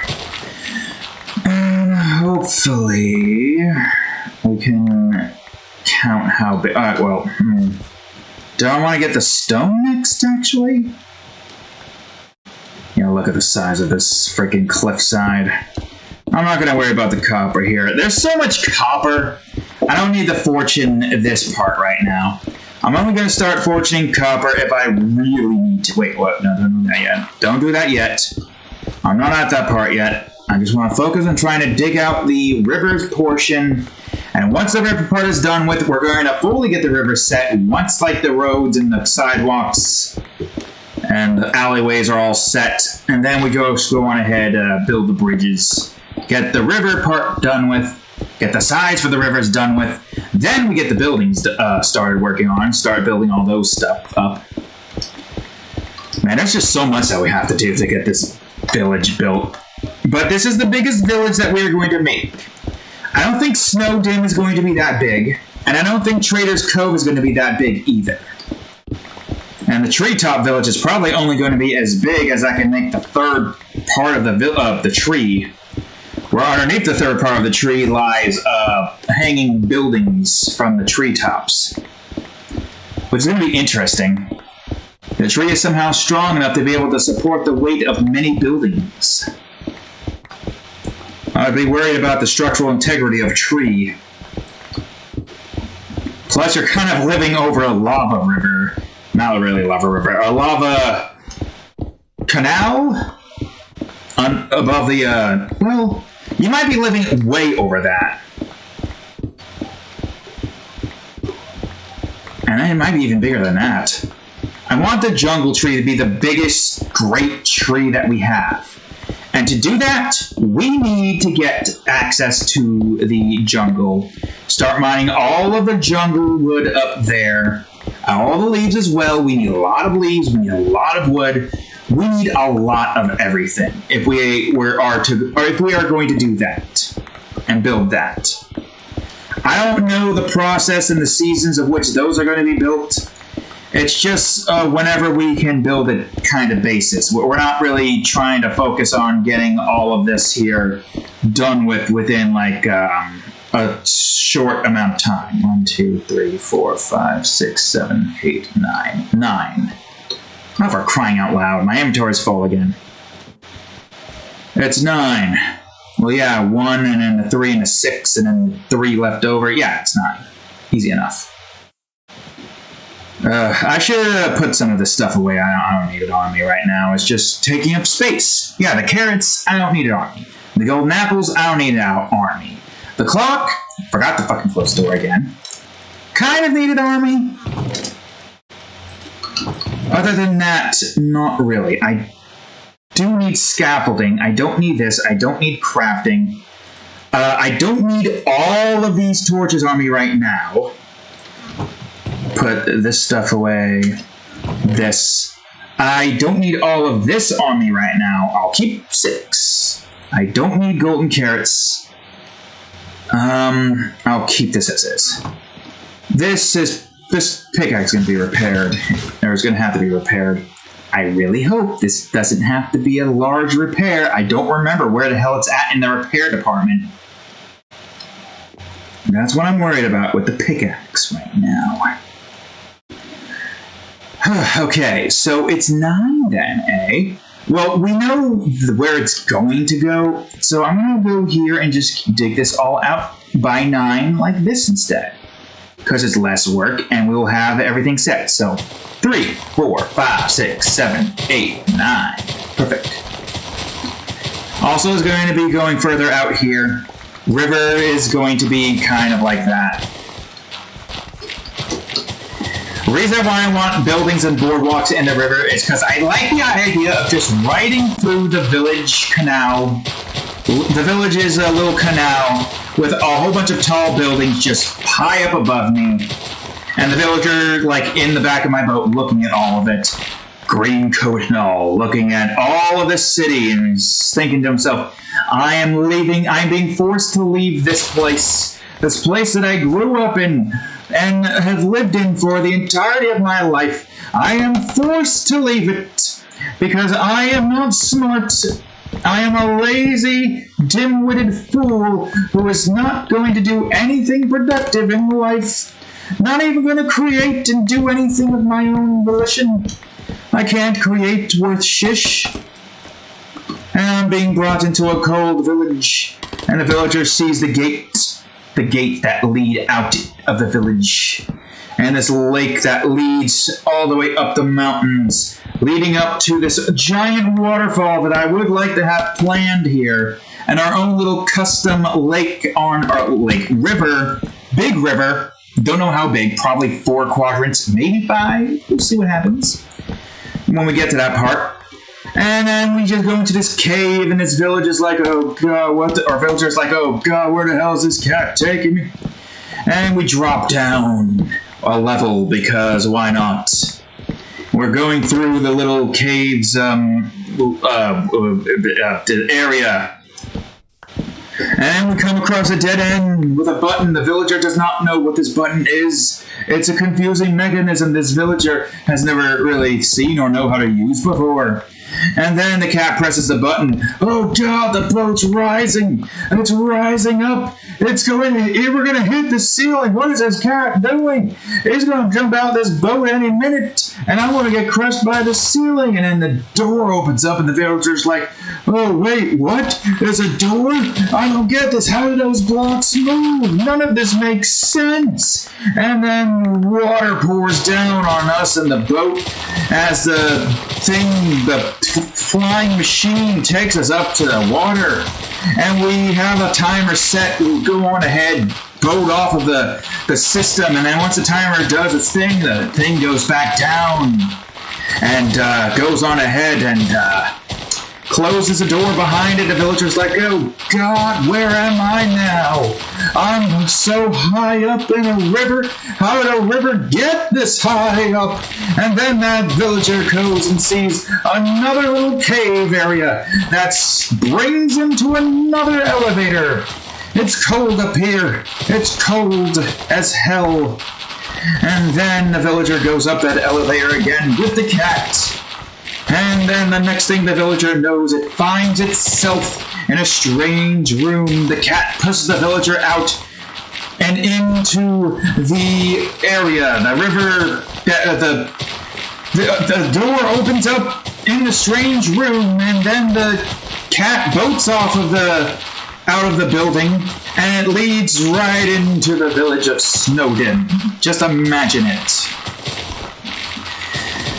And hopefully we can count how big. Well, do I want to get the stone next, actually? Yeah, look at the size of this freaking cliffside. I'm not going to worry about the copper here. There's so much copper. I don't need the fortune this part right now. I'm only going to start fortuning copper if I really need to. Wait, what? No, don't do that yet. Don't do that yet. I'm not at that part yet. I just want to focus on trying to dig out the river's portion. And once the river part is done with, we're going to fully get the river set. Once, like, the roads and the sidewalks and the alleyways are all set. And then we go on ahead, build the bridges. Get the river part done with. Get the sides for the rivers done with. Then we get the buildings started working on. Start building all those stuff up. Man, there's just so much that we have to do to get this village built. But this is the biggest village that we're going to make. I don't think Snowden is going to be that big. And I don't think Trader's Cove is going to be that big either. And the treetop village is probably only going to be as big as I can make the third part of the tree. Where underneath the third part of the tree lies hanging buildings from the treetops. Which is going to be interesting. The tree is somehow strong enough to be able to support the weight of many buildings. I'd be worried about the structural integrity of a tree. Plus, you're kind of living over a lava river. Not really a lava river. A lava canal? above the, well, you might be living way over that. And it might be even bigger than that. I want the jungle tree to be the biggest great tree that we have. And to do that, we need to get access to the jungle. Start mining all of the jungle wood up there. All the leaves as well. We need a lot of leaves. We need a lot of wood. We need a lot of everything if we are going to do that and build that. I don't know the process and the seasons of which those are going to be built. It's just whenever we can build it kind of basis. We're not really trying to focus on getting all of this here done within like a short amount of time. 1, 2, 3, 4, 5, 6, 7, 8, 9. 9. Oh, for crying out loud. My inventory's full again. It's 9. Well, yeah, 1 and then a 3 and a 6 and then 3 left over. Yeah, it's 9. Easy enough. I should put some of this stuff away. I don't need it on me right now. It's just taking up space. Yeah, the carrots, I don't need it on me. The golden apples, I don't need it on me. The clock, forgot to fucking close the door again. Kind of need it on me. Other than that, not really. I do need scaffolding. I don't need this. I don't need crafting. I don't need all of these torches on me right now. Put this stuff away. This. I don't need all of this on me right now. I'll keep 6. I don't need golden carrots. I'll keep this as is. This pickaxe is going to be repaired. Or it's going to have to be repaired. I really hope this doesn't have to be a large repair. I don't remember where the hell it's at in the repair department. That's what I'm worried about with the pickaxe right now. Okay, so it's 9 then, eh? Well, we know where it's going to go, so I'm going to go here and just dig this all out by 9 like this instead. Because it's less work, and we'll have everything set. So, 3, 4, 5, 6, 7, 8, 9. Perfect. Also is going to be going further out here. River is going to be kind of like that. The reason why I want buildings and boardwalks in the river is because I like the idea of just riding through the village canal. The village is a little canal with a whole bunch of tall buildings just high up above me. And the villager, like, in the back of my boat looking at all of it. Green coat and all, looking at all of this city and he's thinking to himself, I'm being forced to leave this place that I grew up in and have lived in for the entirety of my life. I am forced to leave it because I am not smart. I am a lazy, dim-witted fool who is not going to do anything productive in life. Not even going to create and do anything of my own volition. I can't create worth shish. And I'm being brought into a cold village, and the villager sees the gate that lead out of the village, and this lake that leads all the way up the mountains, leading up to this giant waterfall that I would like to have planned here, and our own little custom lake on our river, big river, don't know how big, probably 4 quadrants, maybe 5, we'll see what happens when we get to that part. And then we just go into this cave, and this village is like, oh god, our villager's like, oh god, where the hell is this cat taking me? And we drop down a level, because why not? We're going through the little caves area. And we come across a dead end with a button. The villager does not know what this button is. It's a confusing mechanism this villager has never really seen or know how to use before. And then the cat presses the button. Oh god, the boat's rising. And it's rising up. We're going to hit the ceiling. What is this cat doing? He's going to jump out this boat any minute. And I want to get crushed by the ceiling. And then the door opens up and the villager's like, oh wait, what? There's a door? I don't get this. How do those blocks move? None of this makes sense. And then water pours down on us in the boat as the flying machine takes us up to the water, and we have a timer set. We go on ahead, boat off of the system, and then once the timer does its thing, the thing goes back down and goes on ahead and closes the door behind it. The villager's like, oh God, where am I now? I'm so high up in a river. How did a river get this high up? And then that villager goes and sees another little cave area that brings him to another elevator. It's cold up here. It's cold as hell. And then the villager goes up that elevator again with the cat. And then the next thing the villager knows, it finds itself in a strange room. The cat pushes the villager out and into the area. The river, the door opens up in the strange room, and then the cat boats off of out of the building, and it leads right into the village of Snowden. Just imagine it.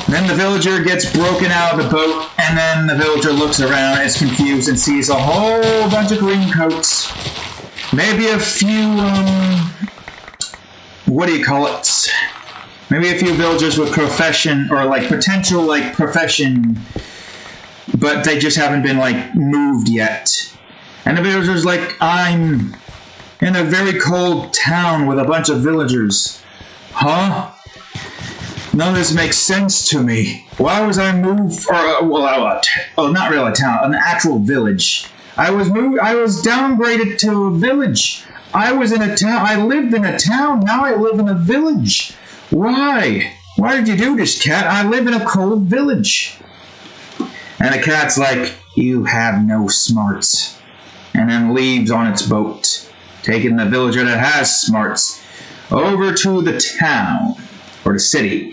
Then the villager gets broken out of the boat, and then the villager looks around, is confused, and sees a whole bunch of green coats. Maybe a few, what do you call it? Maybe a few villagers with profession, or like potential like profession, but they just haven't been like moved yet. And the villager's like, I'm in a very cold town with a bunch of villagers. Huh? None of this makes sense to me. Why was I moved? Not really a town, an actual village. I was downgraded to a village. I was in a town. I lived in a town. Now I live in a village. Why? Why did you do this, cat? I live in a cold village. And the cat's like, you have no smarts. And then leaves on its boat, taking the villager that has smarts over to the town, or the city.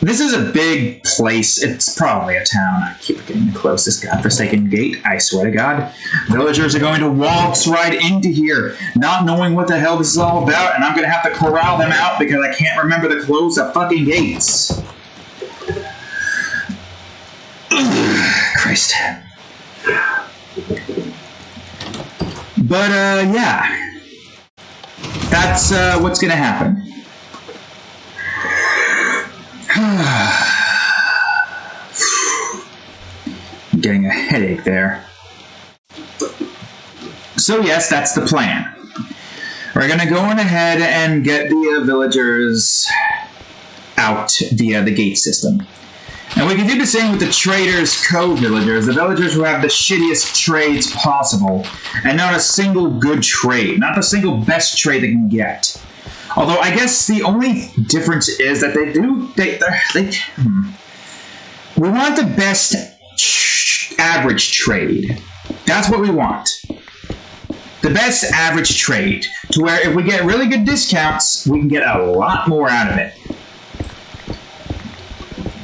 This is a big place. It's probably a town. I keep getting to close this godforsaken gate. I swear to God. Villagers are going to waltz right into here, not knowing what the hell this is all about, and I'm going to have to corral them out because I can't remember to close the fucking gates. Christ. But, yeah. That's what's going to happen. I'm getting a headache there. So yes, that's the plan. We're going to go on ahead and get the villagers out via the gate system. And we can do the same with the Traders Cove villagers, the villagers who have the shittiest trades possible, and not a single good trade, not the single best trade they can get. Although I guess the only difference is that we want the best average trade. That's what we want. The best average trade, to where if we get really good discounts, we can get a lot more out of it.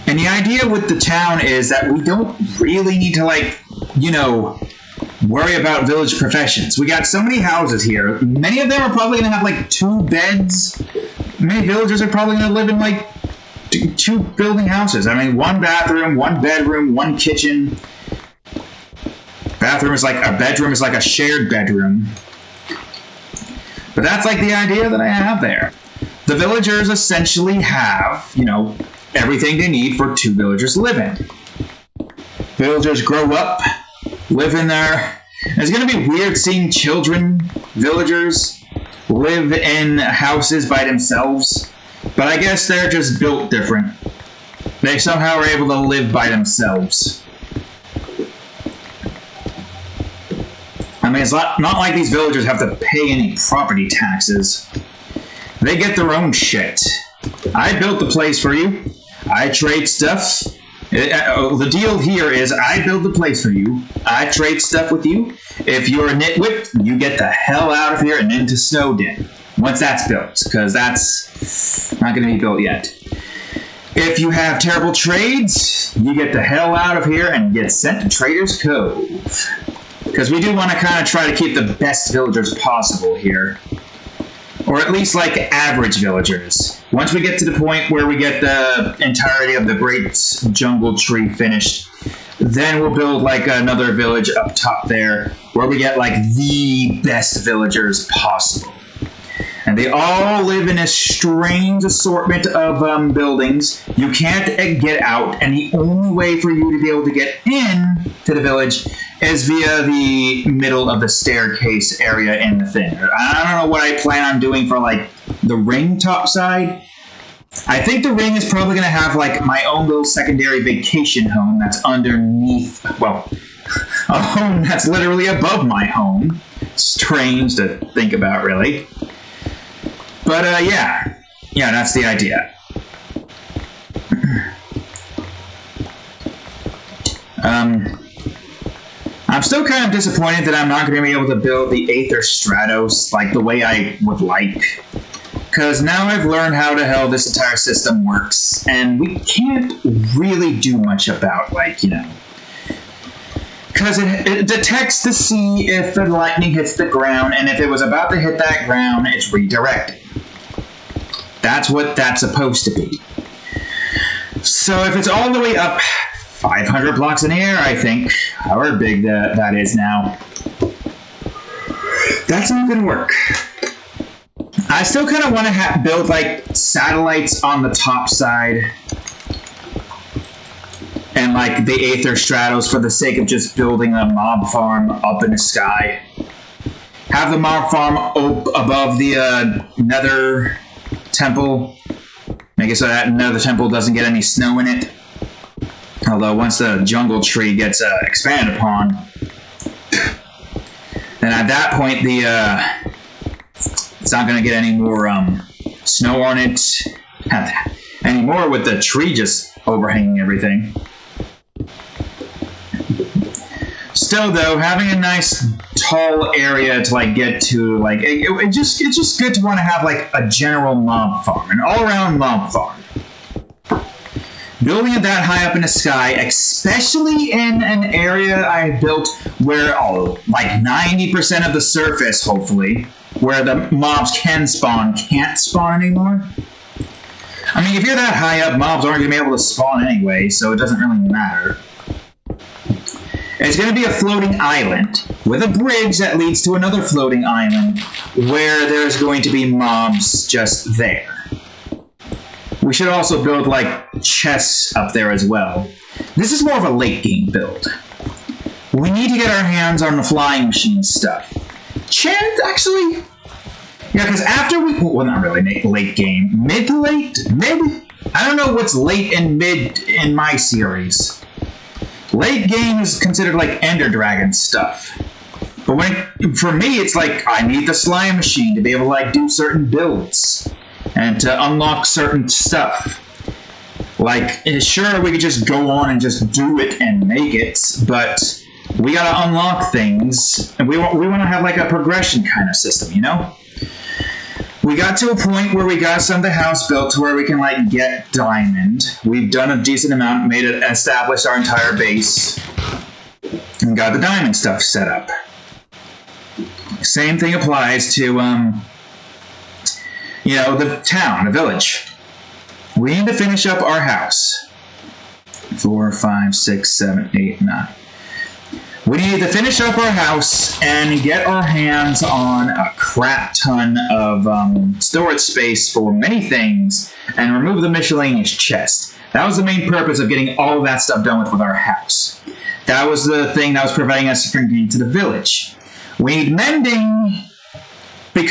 And the idea with the town is that we don't really need to, worry about village professions. We got so many houses here. Many of them are probably going to have, 2 beds. Many villagers are probably going to live in, 2 building houses. I mean, 1 bathroom, 1 bedroom, 1 kitchen. A bedroom is like a shared bedroom. But that's, the idea that I have there. The villagers essentially have, everything they need for 2 villagers to live in. Villagers grow up, live in there. It's going to be weird seeing villagers, live in houses by themselves. But I guess they're just built different. They somehow are able to live by themselves. I mean, it's not like these villagers have to pay any property taxes. They get their own shit. I built the place for you. I trade stuff. The deal here is I build the place for you. I trade stuff with you. If you're a nitwit, you get the hell out of here and into Snowden. Once that's built, because that's not going to be built yet. If you have terrible trades, you get the hell out of here and get sent to Traders Cove. Because we do want to kind of try to keep the best villagers possible here. Or at least average villagers. Once we get to the point where we get the entirety of the Great Jungle Tree finished, Then we'll build like another village up top there where we get like the best villagers possible. And they all live in a strange assortment of buildings. You can't get out, and the only way for you to be able to get in to the village is via the middle of the staircase area in the thing. I don't know what I plan on doing for like the ring top side. I think the ring is probably going to have like my own little secondary vacation home that's underneath, well, a home that's literally above my home. Strange to think about, really. But yeah, that's the idea. I'm still kind of disappointed that I'm not going to be able to build the Aether Stratos like the way I would like. Because now I've learned how the hell this entire system works, and we can't really do much about, like, you know. Because it detects to see if the lightning hits the ground, and if it was about to hit that ground, it's redirecting. That's what that's supposed to be. So if it's all the way up 500 blocks in the air, I think, however big that is now, that's not going to work. I still kind of want to build like satellites on the top side and like the Aether Stratos for the sake of just building a mob farm up in the sky. Have the mob farm above the Nether temple. Make it so that Nether temple doesn't get any snow in it. Although once the jungle tree gets expanded upon, then at that point it's not going to get any more snow on it anymore with the tree just overhanging everything. Still, though, having a nice tall area to like get to, like it's just good to want to have like a general mob farm, an all-around mob farm. Building it that high up in the sky, especially in an area I built where like 90% of the surface, hopefully, where the mobs can't spawn anymore. I mean, if you're that high up, mobs aren't going to be able to spawn anyway, so it doesn't really matter. It's going to be a floating island with a bridge that leads to another floating island where there's going to be mobs just there. We should also build like chests up there as well. This is more of a late game build. We need to get our hands on the flying machine stuff. Actually, yeah, because after we, well, not really late game, mid to late, maybe. I don't know what's late and mid in my series. Late game is considered like Ender Dragon stuff. But for me, it's like I need the slime machine to be able to like do certain builds and to unlock certain stuff. Like, sure, we could just go on and just do it and make it, but we gotta unlock things, and we want to have like a progression kind of system, you know? We got to a point where we got some of the house built to where we can like get diamond. We've done a decent amount, established our entire base, and got the diamond stuff set up. Same thing applies to, you know, the town, the village. We need to finish up our house. 4, 5, 6, 7, 8, 9. We need to finish up our house and get our hands on a crap ton of storage space for many things and remove the miscellaneous chest. That was the main purpose of getting all of that stuff done with our house. That was the thing that was preventing us from getting to the village. We need mending we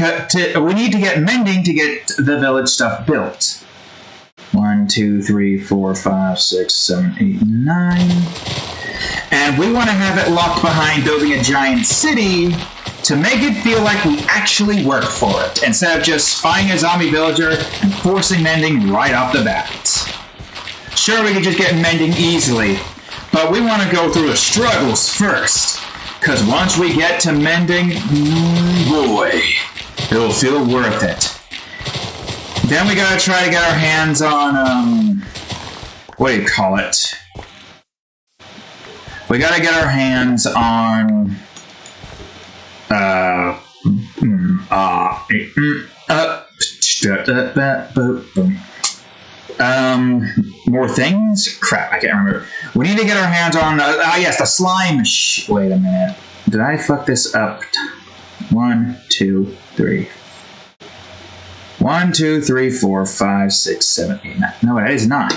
need to get mending to get the village stuff built. 1, 2, 3, 4, 5, 6, 7, 8, 9. And we want to have it locked behind building a giant city to make it feel like we actually work for it, instead of just spying a zombie villager and forcing mending right off the bat. Sure, we can just get mending easily, but we want to go through the struggles first, because once we get to mending, boy, it'll feel worth it. Then we gotta try to get our hands on, what do you call it? We gotta get our hands on, More things? Crap, I can't remember. We need to get our hands on, yes, the slime. Wait a minute. Did I fuck this up? 1, 2, 3. 1, 2, 3, 4, 5, 6, 7, 8, 9. No, that is 9.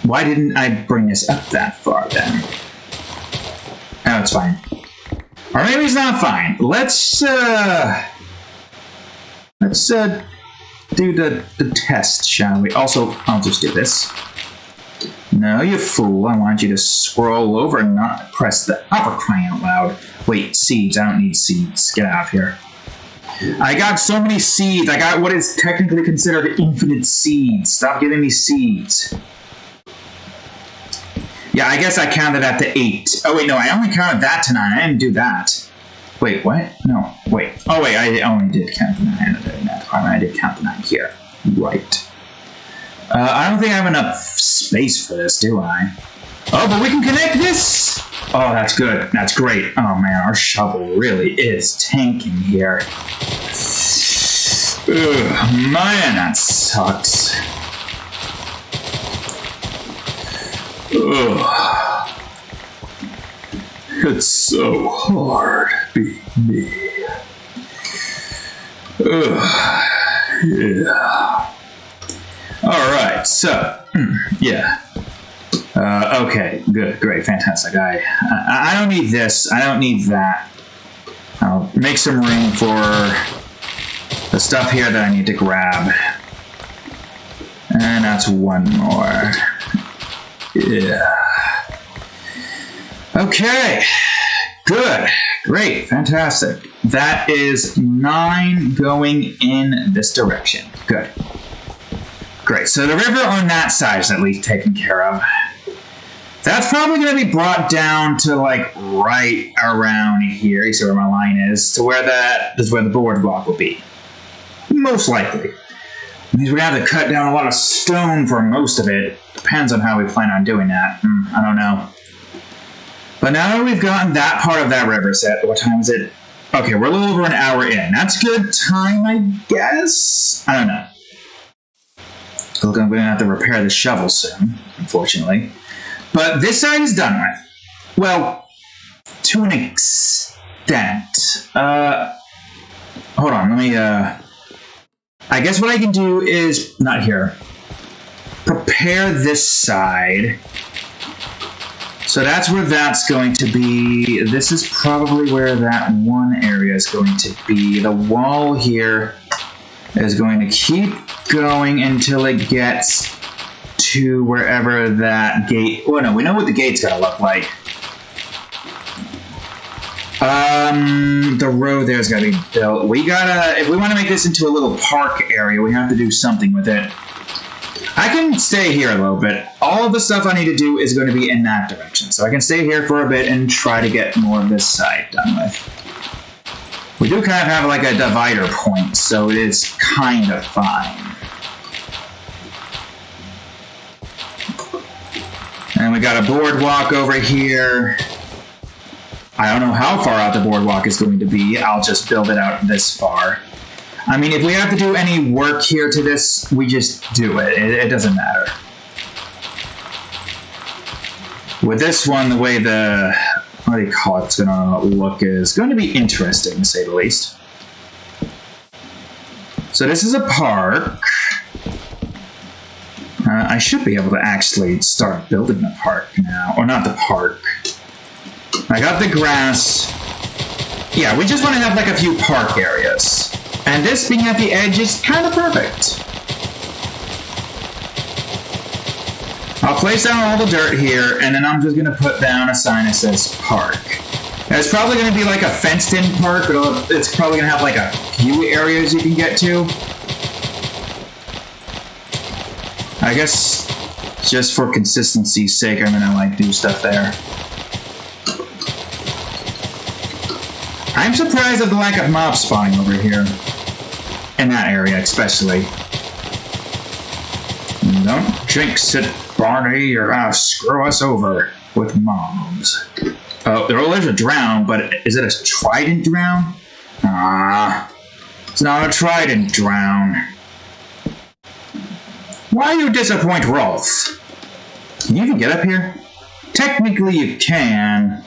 Why didn't I bring this up that far then? Oh, it's fine. Or maybe it's not fine. Let's do the test, shall we? Also, I'll just do this. No, you fool. I want you to scroll over and not press the upper crying out loud. Wait, seeds. I don't need seeds. Get out of here. I got so many seeds. I got what is technically considered infinite seeds. Stop giving me seeds. Yeah, I guess I counted that to 8. Oh, wait, no, I only counted that to 9. I didn't do that. Wait, what? No, wait. Oh, wait, I only did count the 9 in that department. I did count the 9 here. Right. I don't think I have enough space for this, do I? Oh, but we can connect this! Oh, that's good. That's great. Oh, man, our shovel really is tanking here. Ugh, man, that sucks. Ugh. It's so hard being me. Ugh. Yeah. Alright, so, yeah. Okay, good, great, fantastic. I don't need this, I don't need that. I'll make some room for the stuff here that I need to grab. And that's one more. Yeah. Okay. Good. Great. Fantastic. That is 9 going in this direction. Good. Great. So the river on that side is at least taken care of. That's probably going to be brought down to like right around here. You see where my line is? To where that is where the boardwalk will be. Most likely. It means we're going to have to cut down a lot of stone for most of it. Depends on how we plan on doing that. I don't know. But now that we've gotten that part of that river set, what time is it? Okay, we're a little over an hour in. That's good time, I guess? I don't know. Look, I'm going to have to repair the shovel soon, unfortunately. But this side is done with. Well, to an extent. Hold on, let me, I guess what I can do is, not here, prepare this side. So that's where that's going to be. This is probably where that one area is going to be. The wall here is going to keep going until it gets to wherever that gate... Oh, no, we know what the gate's going to look like. The road there's got to be built. We gotta... If we want to make this into a little park area, we have to do something with it. I can stay here a little bit. All of the stuff I need to do is going to be in that direction. So I can stay here for a bit and try to get more of this side done with. We do kind of have like a divider point, so it is kind of fine. And we got a boardwalk over here. I don't know how far out the boardwalk is going to be. I'll just build it out this far. I mean, if we have to do any work here to this, we just do it. It doesn't matter. With this one, the way the, what do you call it, it's going to look is going to be interesting, to say the least. So this is a park. I should be able to actually start building the park now. Or not the park. I got the grass. Yeah, we just want to have like a few park areas. And this being at the edge is kind of perfect. I'll place down all the dirt here, and then I'm just going to put down a sign that says park. And it's probably going to be like a fenced-in park, but it's probably going to have like a few areas you can get to. I guess just for consistency's sake, I'm going to like do stuff there. I'm surprised at the lack of mob spawning over here. In that area, especially. Don't jinx it, Barney. You're gonna screw us over with mobs. Oh, there's a drown, but is it a trident drown? Ah, it's not a trident drown. Why you disappoint Rolf? Can you even get up here? Technically you can,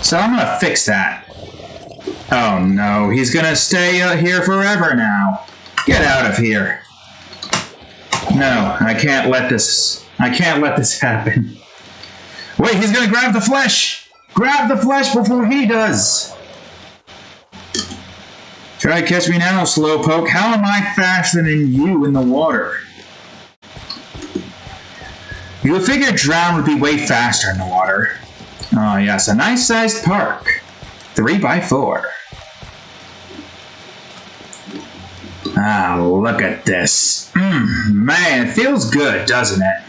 so I'm gonna fix that. Oh no, he's gonna stay here forever now. Get out of here. No, I can't let this happen. Wait, he's gonna grab the flesh! Grab the flesh before he does! Try to catch me now, Slowpoke. How am I faster than you in the water? You would figure drown would be way faster in the water. Oh yes, a nice sized park. 3x4. Ah, look at this. Man, it feels good, doesn't it?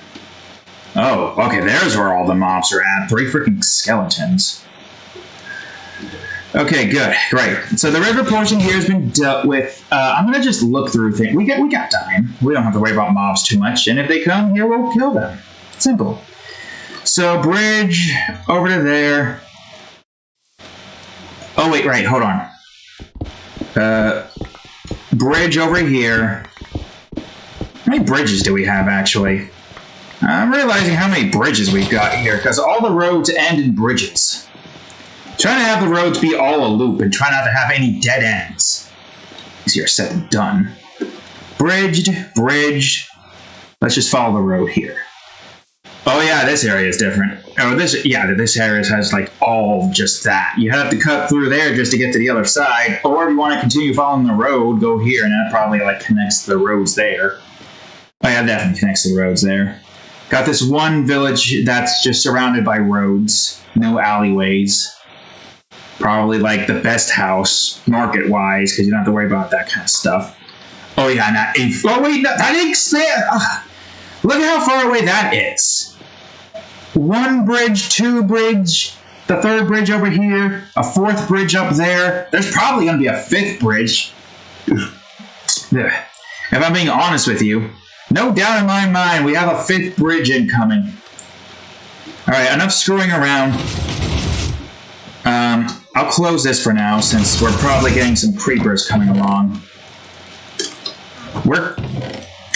Oh, okay, there's where all the mobs are at. 3 freaking skeletons. Okay, good, great. So the river portion here has been dealt with. I'm gonna just look through things. We got time. We don't have to worry about mobs too much, and if they come here, we'll kill them. Simple. So bridge over to there. Oh wait, right, hold on. Bridge over here. How many bridges do we have actually? I'm realizing how many bridges we've got here, because all the roads end in bridges. Trying to have the roads be all a loop and try not to have any dead ends. Easier said than done. Bridged, bridged. Let's just follow the road here. Oh yeah, this area is different. Oh, this area has like all just that. You have to cut through there just to get to the other side, or if you want to continue following the road, go here, and that probably like connects the roads there. Oh yeah, definitely connects the roads there. Got this one village that's just surrounded by roads, no alleyways. Probably like the best house, market-wise, because you don't have to worry about that kind of stuff. Oh yeah, oh wait, no, that expands. Look at how far away that is. 1 bridge, 2 bridge, the 3rd bridge over here, a 4th bridge up there. There's probably going to be a 5th bridge. If I'm being honest with you, no doubt in my mind we have a 5th bridge incoming. Alright, enough screwing around. I'll close this for now since we're probably getting some creepers coming along. We're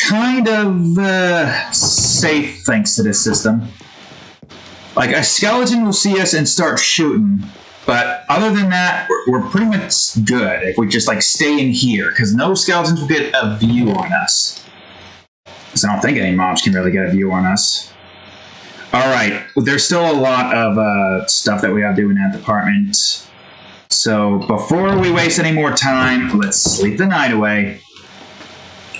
kind of safe thanks to this system. Like, a skeleton will see us and start shooting, but other than that, we're pretty much good if we just like stay in here, because no skeletons will get a view on us. Because I don't think any mobs can really get a view on us. Alright, there's still a lot of stuff that we have to do in that department. So before we waste any more time, let's sleep the night away.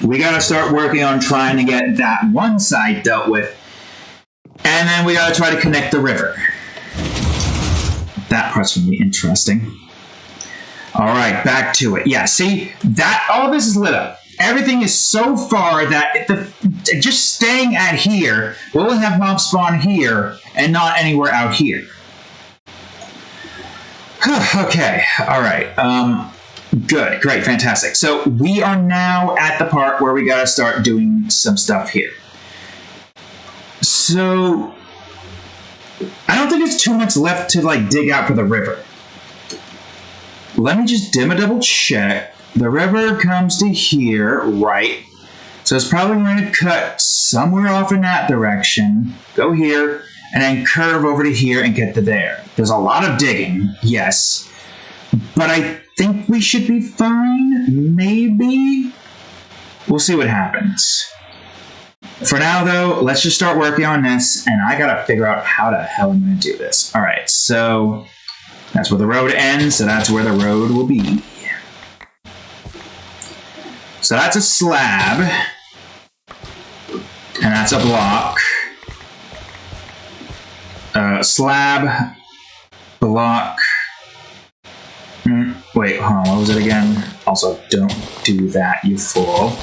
We gotta start working on trying to get that one side dealt with. And then we gotta try to connect the river. That part's gonna be interesting. Alright, back to it. Yeah, see, that all this is lit up. Everything is so far that just staying at here, we'll have mobs spawn here and not anywhere out here. Okay, alright. Good, great, fantastic. So we are now at the part where we gotta start doing some stuff here. So I don't think there's too much left to like dig out for the river. Let me just double check. The river comes to here, right? So it's probably going to cut somewhere off in that direction, go here, and then curve over to here and get to there. There's a lot of digging, yes, but I think we should be fine, maybe? We'll see what happens. For now, though, let's just start working on this, and I gotta figure out how the hell I'm going to do this. Alright, so that's where the road ends, so that's where the road will be. So that's a slab, and that's a block. Slab, block. Wait, hold on, what was it again? Also, don't do that, you fool.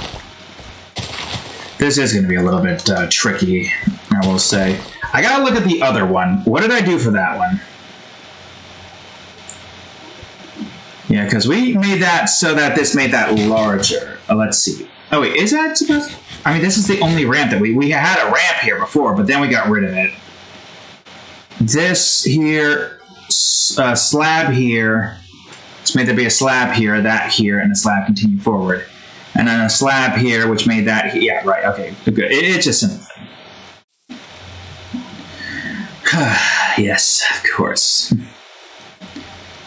This is going to be a little bit tricky, I will say. I gotta look at the other one. What did I do for that one? Yeah, because we made that so that this made that larger. Let's see. Oh wait, is that supposed to... I mean, this is the only ramp that we had a ramp here before, but then we got rid of it. This here, slab here. Let's make there be a slab here, that here, and the slab continue forward. And then a slab here, which made that, yeah, right, okay, good. It's just simple. Yes, of course.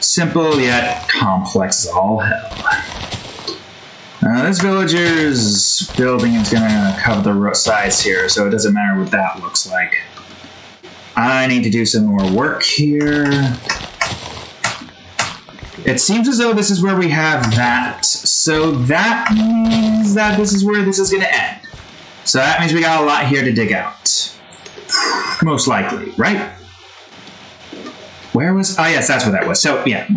Simple yet complex as all hell. This villager's building is gonna cover the sides here, so it doesn't matter what that looks like. I need to do some more work here. It seems as though this is where we have that, so that means that this is where this is gonna end. So that means we got a lot here to dig out. Most likely, right? Where was... Oh, yes, that's where that was. So, yeah,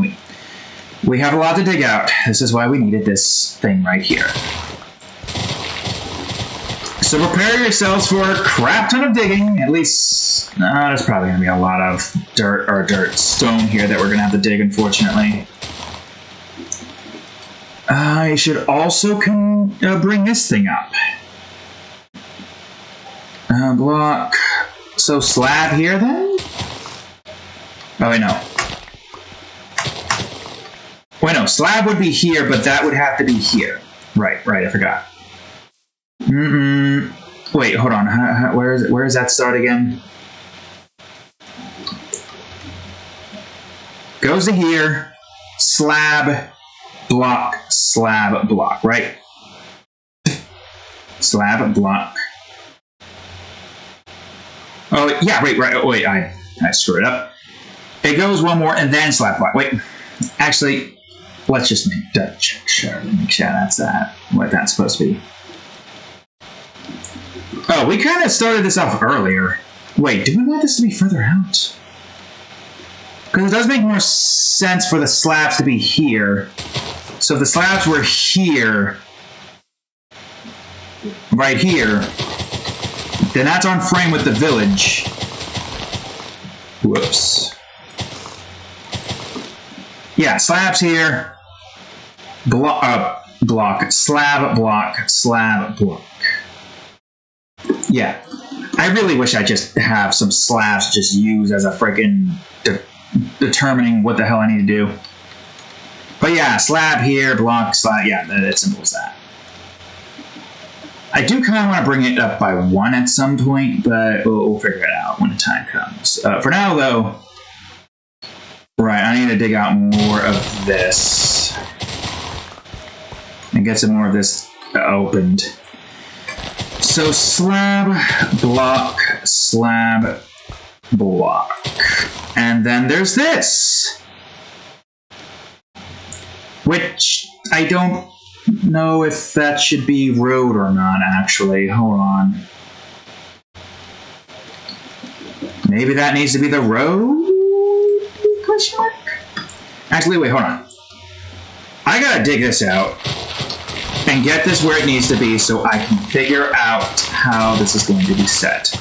we have a lot to dig out. This is why we needed this thing right here. So prepare yourselves for a crap ton of digging. At least, there's probably going to be a lot of stone here that we're going to have to dig, unfortunately. I should also bring this thing up. Block. So slab here, then? Oh, wait, no. Wait, no. Slab would be here, but that would have to be here. Right, I forgot. Wait, hold on. Where is it? Where does that start again? Goes to here. Slab, block, right? Slab, block. Oh, yeah, right. Oh, wait, I screwed it up. It goes one more and then slab block. Wait, actually, let's just make sure that's what that's supposed to be. Oh, we kind of started this off earlier. Wait, do we want this to be further out? Because it does make more sense for the slabs to be here. So if the slabs were here, right here, then that's on frame with the village. Whoops. Yeah, slabs here. Block, slab, block. Yeah. I really wish I just have some slabs just used as a freaking determining what the hell I need to do. But yeah, slab here, block, slab. Yeah, it's simple as that. I do kind of want to bring it up by 1 at some point, but we'll figure it out when the time comes. For now, though, right, I need to dig out more of this and get some more of this opened. So slab, block, and then there's this, which I don't know if that should be road or not, actually. Hold on. Maybe that needs to be the road? Question mark? Actually, wait, hold on. I gotta dig this out and get this where it needs to be so I can figure out how this is going to be set.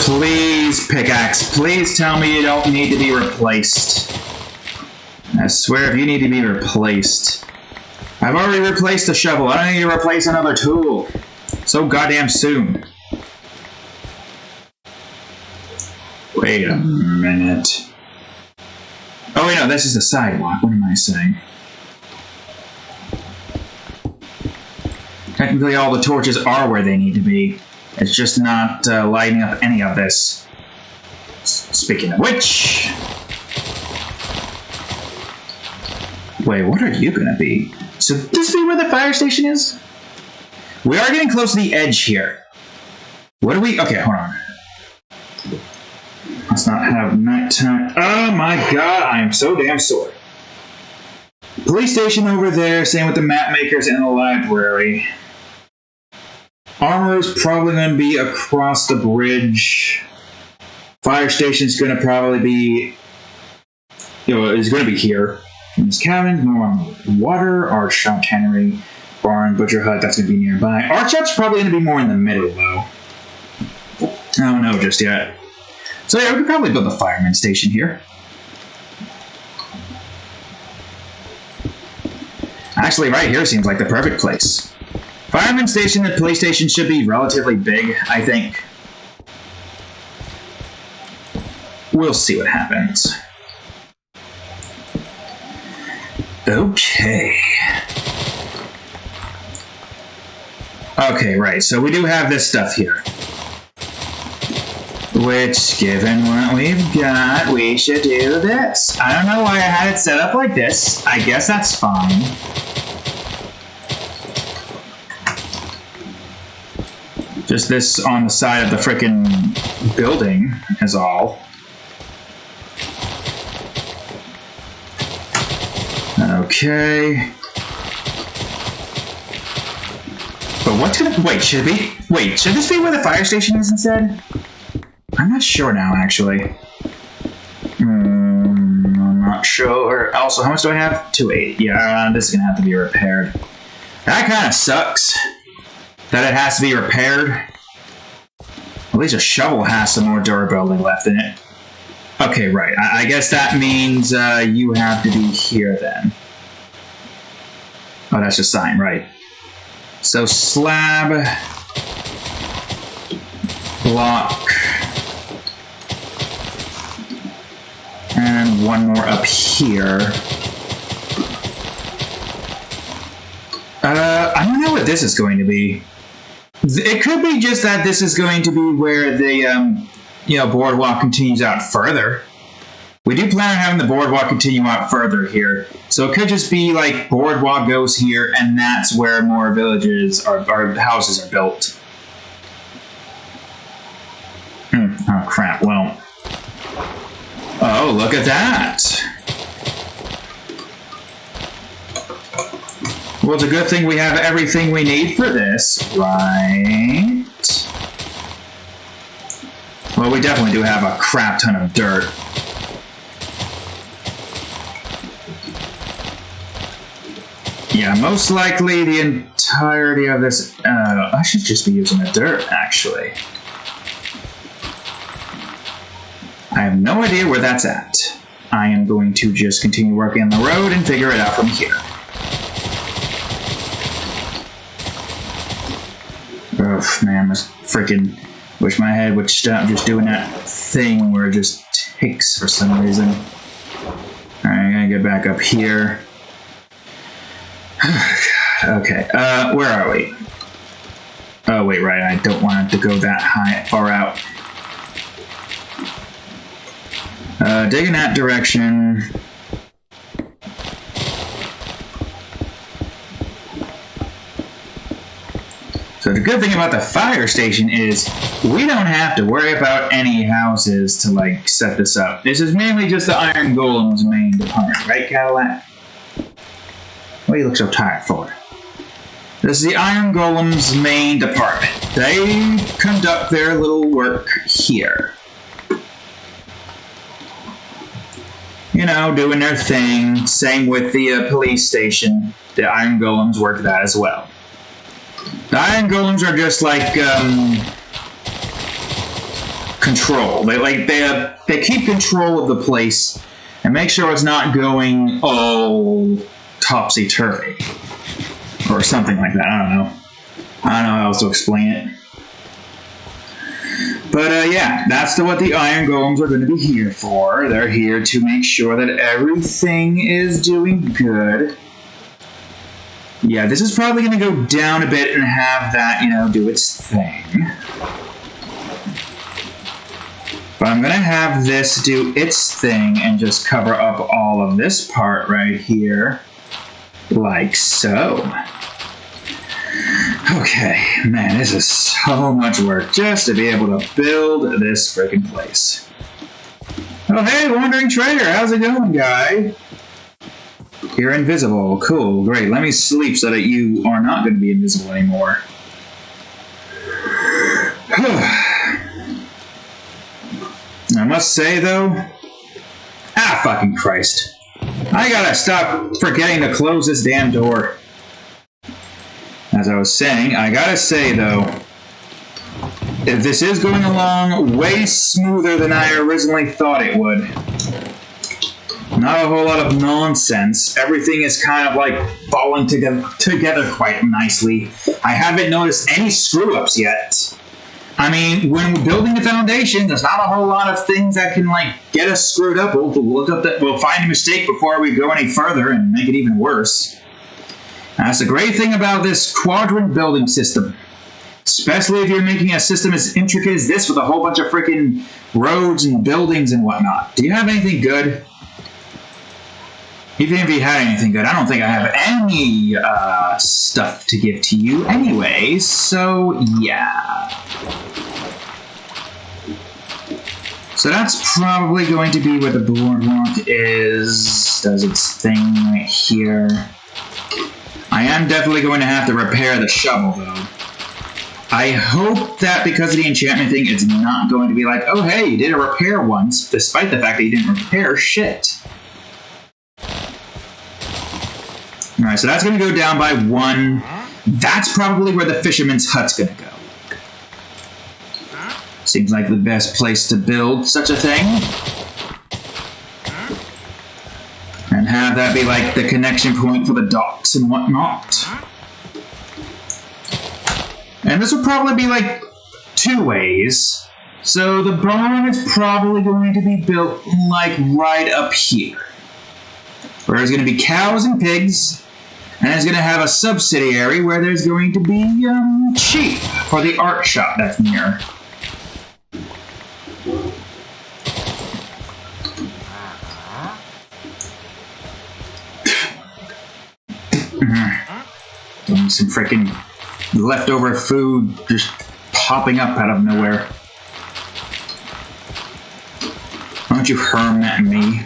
Please, pickaxe, please tell me you don't need to be replaced. I swear, if you need to be replaced. I've already replaced the shovel. I don't need to replace another tool. So goddamn soon. Wait a minute. Oh wait, no, this is the sidewalk. What am I saying? Technically, all the torches are where they need to be. It's just not lighting up any of this. Speaking of which... Wait, what are you gonna be? So this be where the fire station is? We are getting close to the edge here. What do we... Okay, hold on. Let's not have nighttime. Oh my god, I am so damn sore. Police station over there, same with the map makers and the library. Armor is probably going to be across the bridge. Fire station's going to probably be... is going to be here. This cabin, more water, art shop, tannery, barn, butcher hut, that's going to be nearby. Art shop's probably going to be more in the middle, though. I don't know just yet. So yeah, we could probably build a fireman station here. Actually, right here seems like the perfect place. Fireman station and police station should be relatively big, I think. We'll see what happens. Okay. Okay, right. So we do have this stuff here. Which, given what we've got, we should do this. I don't know why I had it set up like this. I guess that's fine. Just this on the side of the frickin' building is all. Okay. But what's gonna... Wait, should this be where the fire station is instead? I'm not sure now, actually. I'm not sure. Also, how much do I have? 280. Yeah, this is gonna have to be repaired. That kind of sucks. That it has to be repaired. At least a shovel has some more durability left in it. Okay, right. I guess that means you have to be here then. Oh, that's just sign, right. So slab, block, and one more up here. I don't know what this is going to be. It could be just that this is going to be where the boardwalk continues out further. We do plan on having the boardwalk continue out further here. So it could just be like boardwalk goes here and that's where more villages or houses are built. Oh crap, well. Oh, look at that. Well, it's a good thing we have everything we need for this, right? Well, we definitely do have a crap ton of dirt. Yeah, most likely the entirety of this... I should just be using the dirt, actually. I have no idea where that's at. I am going to just continue working on the road and figure it out from here. Ugh, man, this freaking... Wish my head would stop just doing that thing where it just takes for some reason. Alright, I'm gonna get back up here. Okay, where are we? Oh, wait, right, I don't want it to go that far out. Dig in that direction. So the good thing about the fire station is we don't have to worry about any houses to, like, set this up. This is mainly just the Iron Golem's main department, right, Cadillac? What do you look so tired for? This is the Iron Golem's main department. They conduct their little work here. You know, doing their thing. Same with the police station. The Iron Golems work that as well. The Iron Golems are just like control. They keep control of the place and make sure it's not going all topsy-turvy or something like that. I don't know how else to explain it. But yeah, that's what the Iron Golems are going to be here for. They're here to make sure that everything is doing good. Yeah, this is probably going to go down a bit and have that, do its thing. But I'm going to have this do its thing and just cover up all of this part right here. Like so. Okay, man, this is so much work just to be able to build this freaking place. Oh, hey, Wandering Trader, how's it going, guy? You're invisible. Cool, great. Let me sleep so that you are not going to be invisible anymore. I must say, though... Ah, fucking Christ. I gotta stop forgetting to close this damn door. As I was saying, I gotta say, though, if this is going along way smoother than I originally thought it would. Not a whole lot of nonsense. Everything is kind of like falling together quite nicely. I haven't noticed any screw-ups yet. I mean, when we're building the foundation, there's not a whole lot of things that can, like, get us screwed up. We'll find a mistake before we go any further and make it even worse. That's the great thing about this quadrant building system. Especially if you're making a system as intricate as this with a whole bunch of freaking roads and buildings and whatnot. Do you have anything good? Even if you had anything good, I don't think I have any stuff to give to you anyway, so yeah. So that's probably going to be where the boardwalk does its thing right here. I am definitely going to have to repair the shovel, though. I hope that because of the enchantment thing, it's not going to be like, oh hey, you did a repair once, despite the fact that you didn't repair shit. Alright, so that's going to go down by 1. That's probably where the fisherman's hut's going to go. Seems like the best place to build such a thing. And have that be like the connection point for the docks and whatnot. And this will probably be like 2 ways. So the barn is probably going to be built like right up here. Where there's going to be cows and pigs. And it's going to have a subsidiary where there's going to be sheep for the art shop that's near. Some freaking leftover food just popping up out of nowhere. Why don't you herm at me?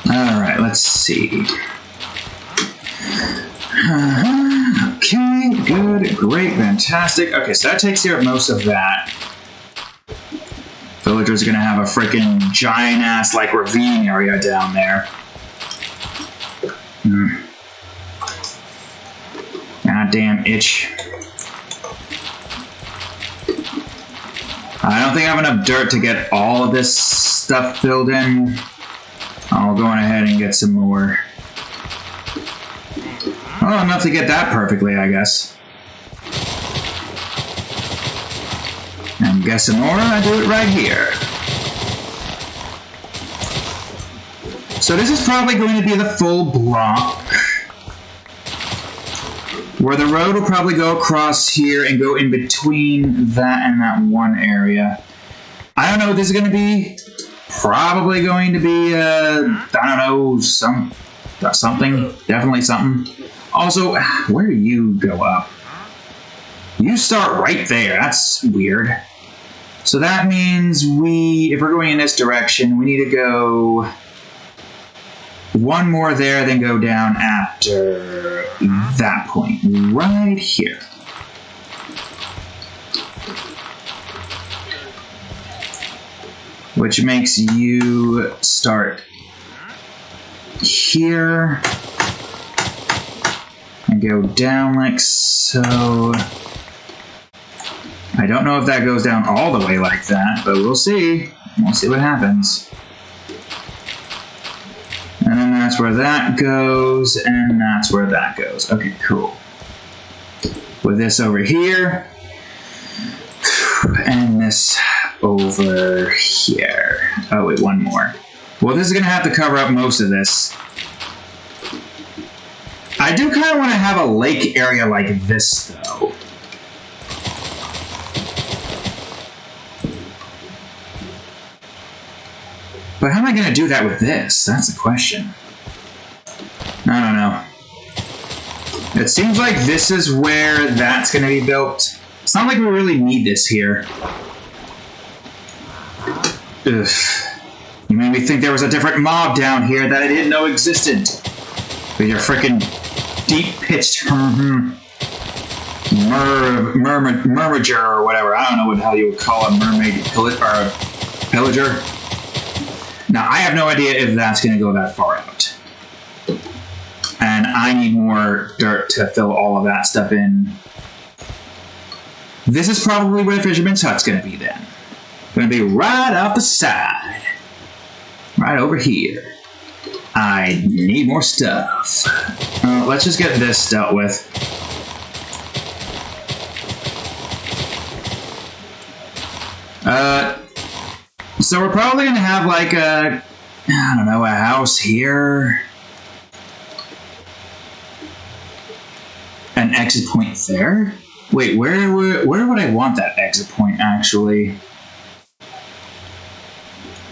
Alright, let's see. Okay, good, great, fantastic. Okay, so that takes care of most of that. Villagers are gonna have a freaking giant-ass, like, ravine area down there. Goddamn itch. I don't think I have enough dirt to get all of this stuff filled in. I'll go on ahead and get some more. Well, enough to get that perfectly, I guess. And get some more, I do it right here. So this is probably going to be the full block. Where the road will probably go across here and go in between that and that one area. I don't know what this is going to be. Probably going to be, I don't know, something. Definitely something. Also, where do you go up? You start right there. That's weird. So that means if we're going in this direction, we need to go 1 more there, then go down after that point, right here. Which makes you start here and go down like so. I don't know if that goes down all the way like that, but we'll see. We'll see what happens. And then that's where that goes, and that's where that goes. Okay, cool. With this over here, and this over here. Oh wait, 1 more. Well, this is gonna have to cover up most of this. I do kind of want to have a lake area like this, though. But how am I going to do that with this? That's the question. I don't know. It seems like this is where that's going to be built. It's not like we really need this here. Ugh. You made me think there was a different mob down here that I didn't know existed. With your frickin' deep-pitched mermager or whatever. I don't know what the hell you would call a mermaid or a pillager. Now, I have no idea if that's going to go that far out. And I need more dirt to fill all of that stuff in. This is probably where the fisherman's hut's going to be then. Going to be right off the side. Right over here. I need more stuff. Let's just get this dealt with. So we're probably going to have like a, I don't know, a house here. exit point there? Wait, where would I want that exit point, actually?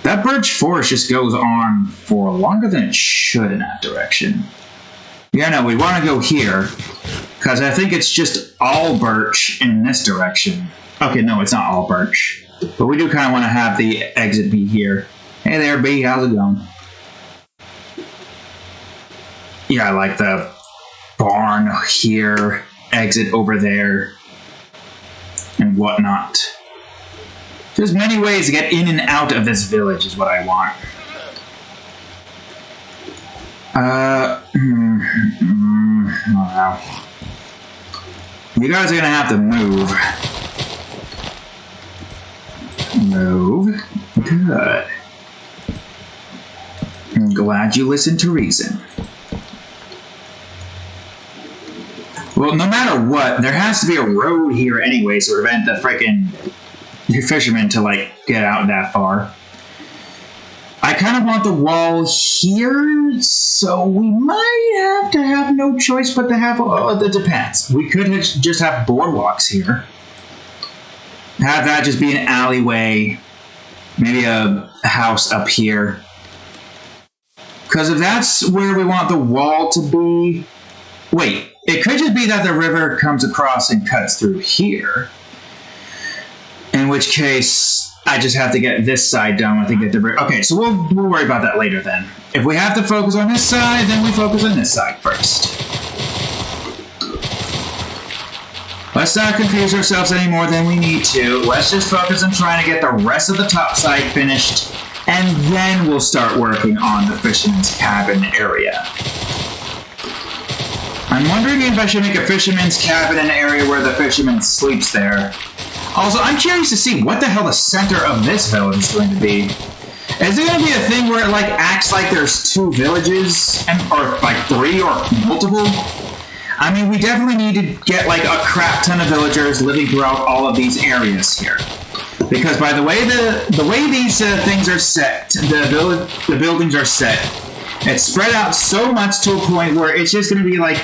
That birch forest just goes on for longer than it should in that direction. Yeah, no, we want to go here, because I think it's just all birch in this direction. Okay, no, it's not all birch. But we do kind of want to have the exit be here. Hey there, B, how's it going? Yeah, I like the barn here, exit over there, and whatnot. There's many ways to get in and out of this village is what I want. Wow. You guys are gonna have to move. Move. Good. I'm glad you listened to reason. Well, no matter what, there has to be a road here anyway to prevent the frickin' fishermen to, like, get out that far. I kind of want the wall here, so we might have no choice but to have, it depends. We could just have boardwalks here. Have that just be an alleyway, maybe a house up here. Because if that's where we want the wall to be, wait, it could just be that the river comes across and cuts through here. In which case, I just have to get this side done. I think okay, so we'll worry about that later then. If we have to focus on this side, then we focus on this side first. Let's not confuse ourselves any more than we need to. Let's just focus on trying to get the rest of the top side finished, and then we'll start working on the fisherman's cabin area. I'm wondering if I should make a fisherman's cabin an area where the fisherman sleeps there. Also, I'm curious to see what the hell the center of this village is going to be. Is it going to be a thing where it like acts like there's two villages, or like three or multiple? I mean, we definitely need to get like a crap ton of villagers living throughout all of these areas here. Because by the way these things are set, the buildings are set, it's spread out so much to a point where it's just going to be like,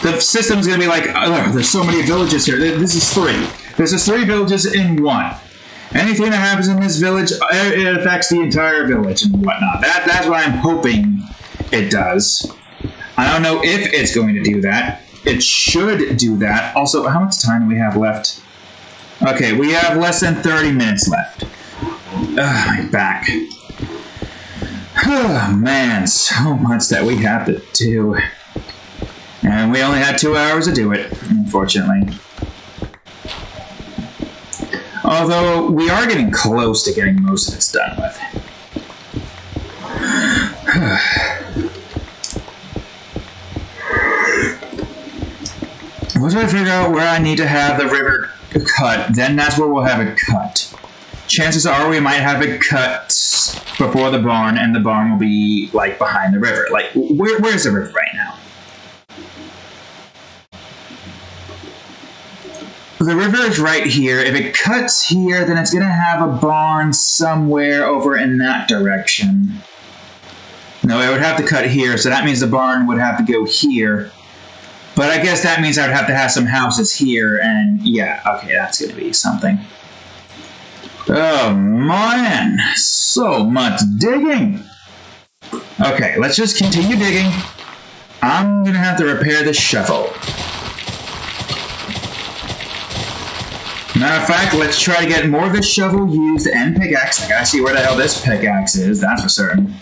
the system's going to be like, oh, there's so many villages here. This is three. This is three villages in one. Anything that happens in this village, it affects the entire village and whatnot. That's what I'm hoping it does. I don't know if it's going to do that. It should do that. Also, how much time do we have left? Okay, we have less than 30 minutes left. My back. Oh, man, so much that we have to do. And we only had 2 hours to do it, unfortunately. Although, we are getting close to getting most of this done with. Once I figure out where I need to have the river cut, then that's where we'll have it cut. Chances are we might have it cut before the barn, and the barn will be, like, behind the river. Like, where's the river right now? The river is right here. If it cuts here, then it's going to have a barn somewhere over in that direction. No, it would have to cut here, so that means the barn would have to go here. But I guess that means I would have to have some houses here, and yeah, okay, that's going to be something. Oh, man, so much digging. Okay, let's just continue digging. I'm going to have to repair the shovel. Matter of fact, let's try to get more of this shovel used and pickaxe. I gotta see where the hell this pickaxe is, that's for certain.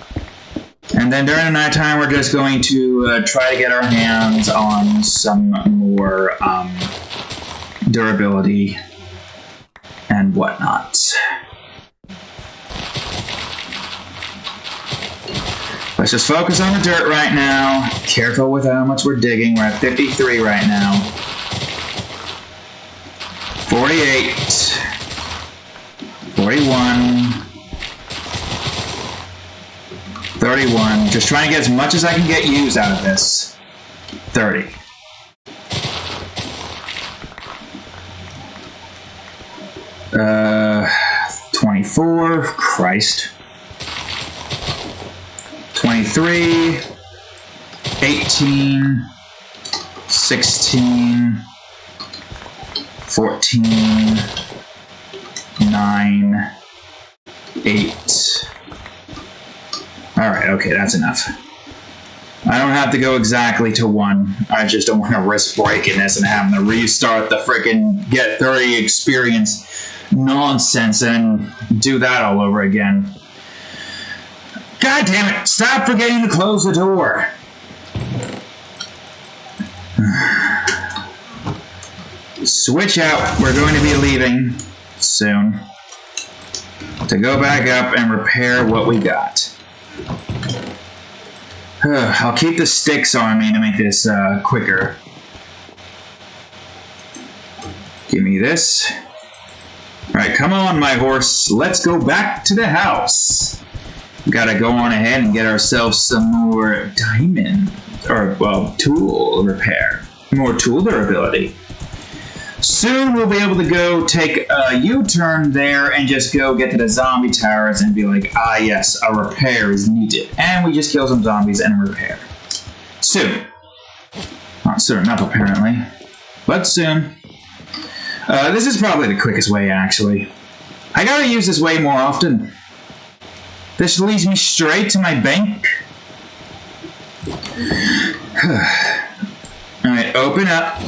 And then during the nighttime, we're just going to try to get our hands on some more durability and whatnot. Let's just focus on the dirt right now. Careful with how much we're digging. We're at 53 right now. 48. 41. 31. Just trying to get as much as I can get used out of this. 30. Uh, 24. Christ. 23. 18. 16, 14, 9, 8. Alright, okay, that's enough. I don't have to go exactly to 1. I just don't want to risk breaking this and having to restart the frickin' get 30 experience nonsense and do that all over again. God damn it! Stop forgetting to close the door! Switch out. We're going to be leaving soon to go back up and repair what we got. I'll keep the sticks on me to make this quicker. Give me this. Alright, come on, my horse. Let's go back to the house. Gotta go on ahead and get ourselves some more diamond, or, well, tool repair. More tool durability. Soon we'll be able to go take a U-turn there and just go get to the zombie towers and be like, ah yes, a repair is needed. And we just kill some zombies and repair. Soon. Not soon enough, apparently. But soon. This is probably the quickest way, actually. I gotta use this way more often. This leads me straight to my bank. Alright, open up.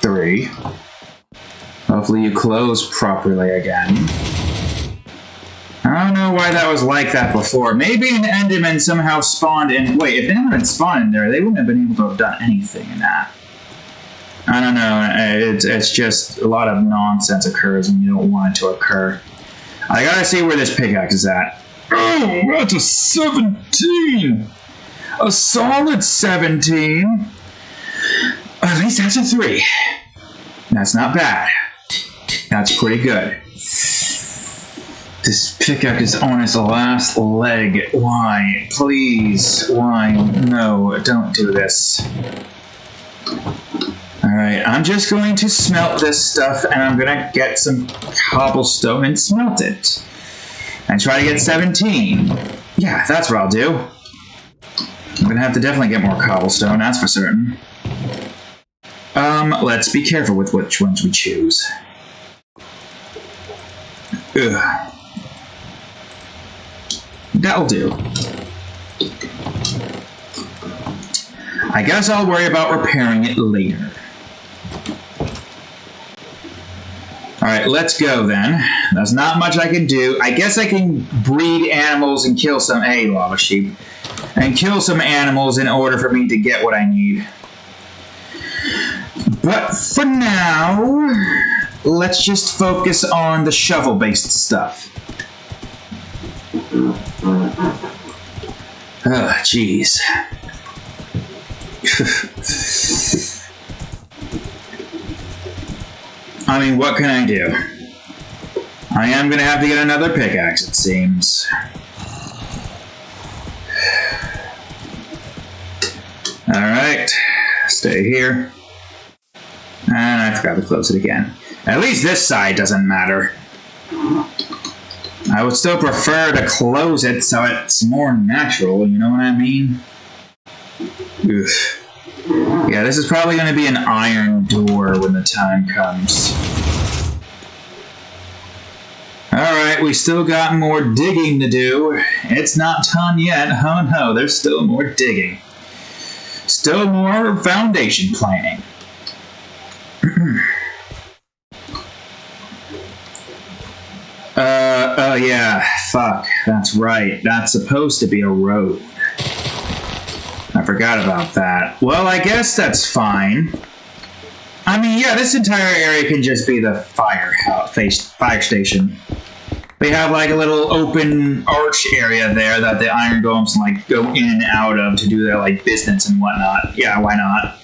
3. Hopefully you close properly again. I don't know why that was like that before. Maybe an Enderman somehow spawned in... Wait, if an Enderman spawned in there, they wouldn't have been able to have done anything in that. I don't know. It's just a lot of nonsense occurs when you don't want it to occur. I gotta see where this pickaxe is at. Oh, that's a 17! A solid 17! At least that's a 3. That's not bad. That's pretty good. This pickaxe is on its last leg. Why? Please. Why? No, don't do this. Alright, I'm just going to smelt this stuff, and I'm gonna get some cobblestone and smelt it. And try to get 17. Yeah, that's what I'll do. I'm gonna have to definitely get more cobblestone, that's for certain. Let's be careful with which ones we choose. Ugh. That'll do. I guess I'll worry about repairing it later. Alright, let's go then. There's not much I can do. I guess I can breed animals and kill some... Hey, lava sheep. And kill some animals in order for me to get what I need. But for now, let's just focus on the shovel-based stuff. Oh, jeez. I mean, what can I do? I am going to have to get another pickaxe, it seems. Alright, stay here. And I forgot to close it again. At least this side doesn't matter. I would still prefer to close it so it's more natural, you know what I mean? Oof. Yeah, this is probably going to be an iron door when the time comes. Alright, we still got more digging to do. It's not done yet. Oh no, there's still more digging. Still more foundation planning. Oh yeah, fuck, that's right. That's supposed to be a road. I forgot about that. Well, I guess that's fine. I mean, yeah, this entire area can just be the fire station. They have like a little open arch area there that the iron golems like go in and out of to do their like business and whatnot. Yeah, why not?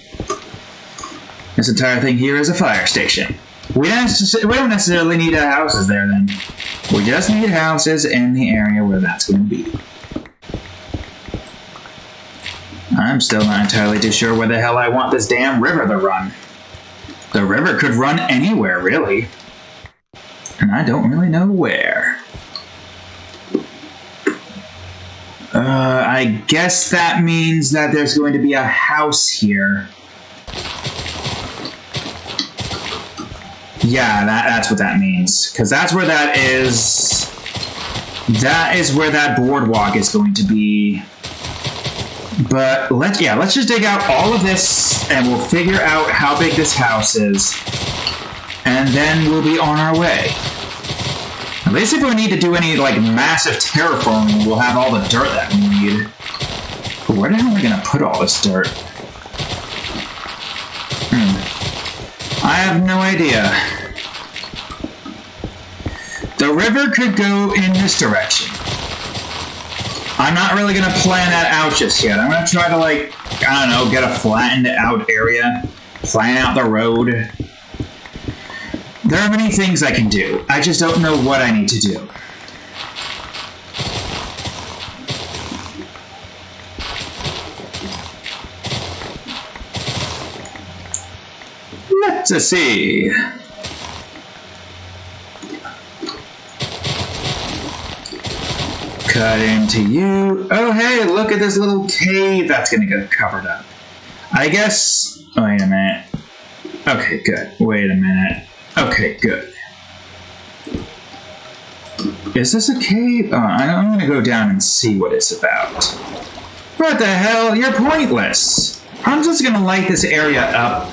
This entire thing here is a fire station. We don't necessarily need houses there then. We just need houses in the area where that's going to be. I'm still not entirely too sure where the hell I want this damn river to run. The river could run anywhere, really. And I don't really know where. I guess that means that there's going to be a house here. Yeah, that's what that means. Because that's where that is. That is where that boardwalk is going to be. But let's just dig out all of this and we'll figure out how big this house is. And then we'll be on our way. At least if we need to do any like massive terraforming, we'll have all the dirt that we need. But where the hell are we gonna put all this dirt? I have no idea. The river could go in this direction. I'm not really going to plan that out just yet. I'm going to try to, like, I don't know, get a flattened out area, plan out the road. There are many things I can do. I just don't know what I need to do. Let's see. Cut into you. Oh, hey, look at this little cave that's going to get covered up. I guess... Wait a minute. Okay, good. Wait a minute. Okay, good. Is this a cave? Oh, I'm going to go down and see what it's about. What the hell? You're pointless. I'm just going to light this area up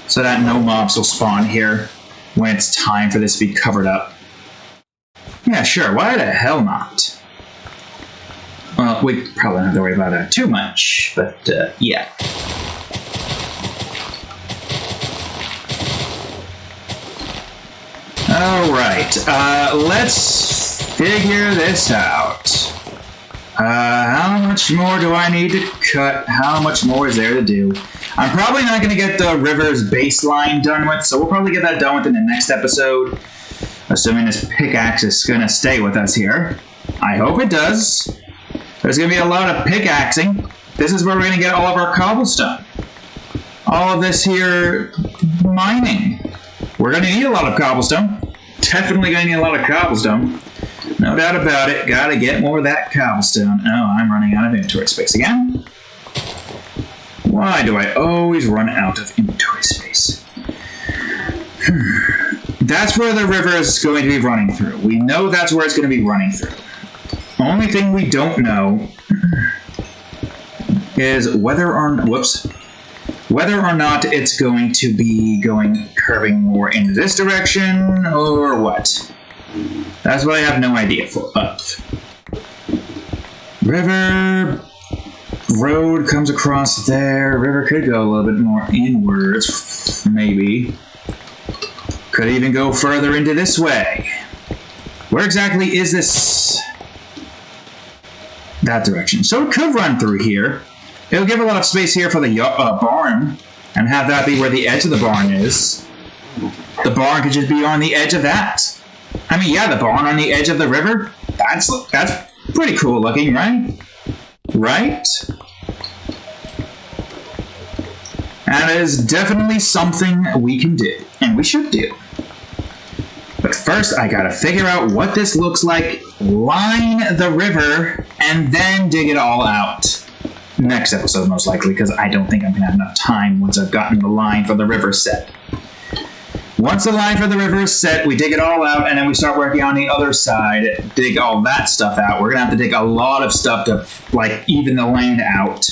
so that no mobs will spawn here when it's time for this to be covered up. Yeah, sure. Why the hell not? Well, we probably don't have to worry about that too much, but yeah. Alright, let's figure this out. How much more do I need to cut? How much more is there to do? I'm probably not going to get the river's baseline done with, so we'll probably get that done within the next episode. Assuming this pickaxe is going to stay with us here. I hope it does. There's going to be a lot of pickaxing. This is where we're going to get all of our cobblestone. All of this here mining. We're going to need a lot of cobblestone. Definitely going to need a lot of cobblestone. No doubt about it. Got to get more of that cobblestone. Oh, I'm running out of inventory space again. Why do I always run out of inventory space? That's where the river is going to be running through. We know that's where it's going to be running through. Only thing we don't know is whether or not it's going to be curving more into this direction or what. That's what I have no idea of. River road comes across there. River could go a little bit more inwards, maybe. Could even go further into this way. Where exactly is this? That direction. So it could run through here. It'll give a lot of space here for the barn, and have that be where the edge of the barn is. The barn could just be on the edge of that. I mean, yeah, the barn on the edge of the river. That's pretty cool looking, right? Right? That is definitely something we can do, and we should do. But first, I gotta figure out what this looks like, line the river, and then dig it all out. Next episode, most likely, because I don't think I'm gonna have enough time once I've gotten the line for the river set. Once the line for the river is set, we dig it all out, and then we start working on the other side, dig all that stuff out. We're gonna have to dig a lot of stuff to, like, even the land out.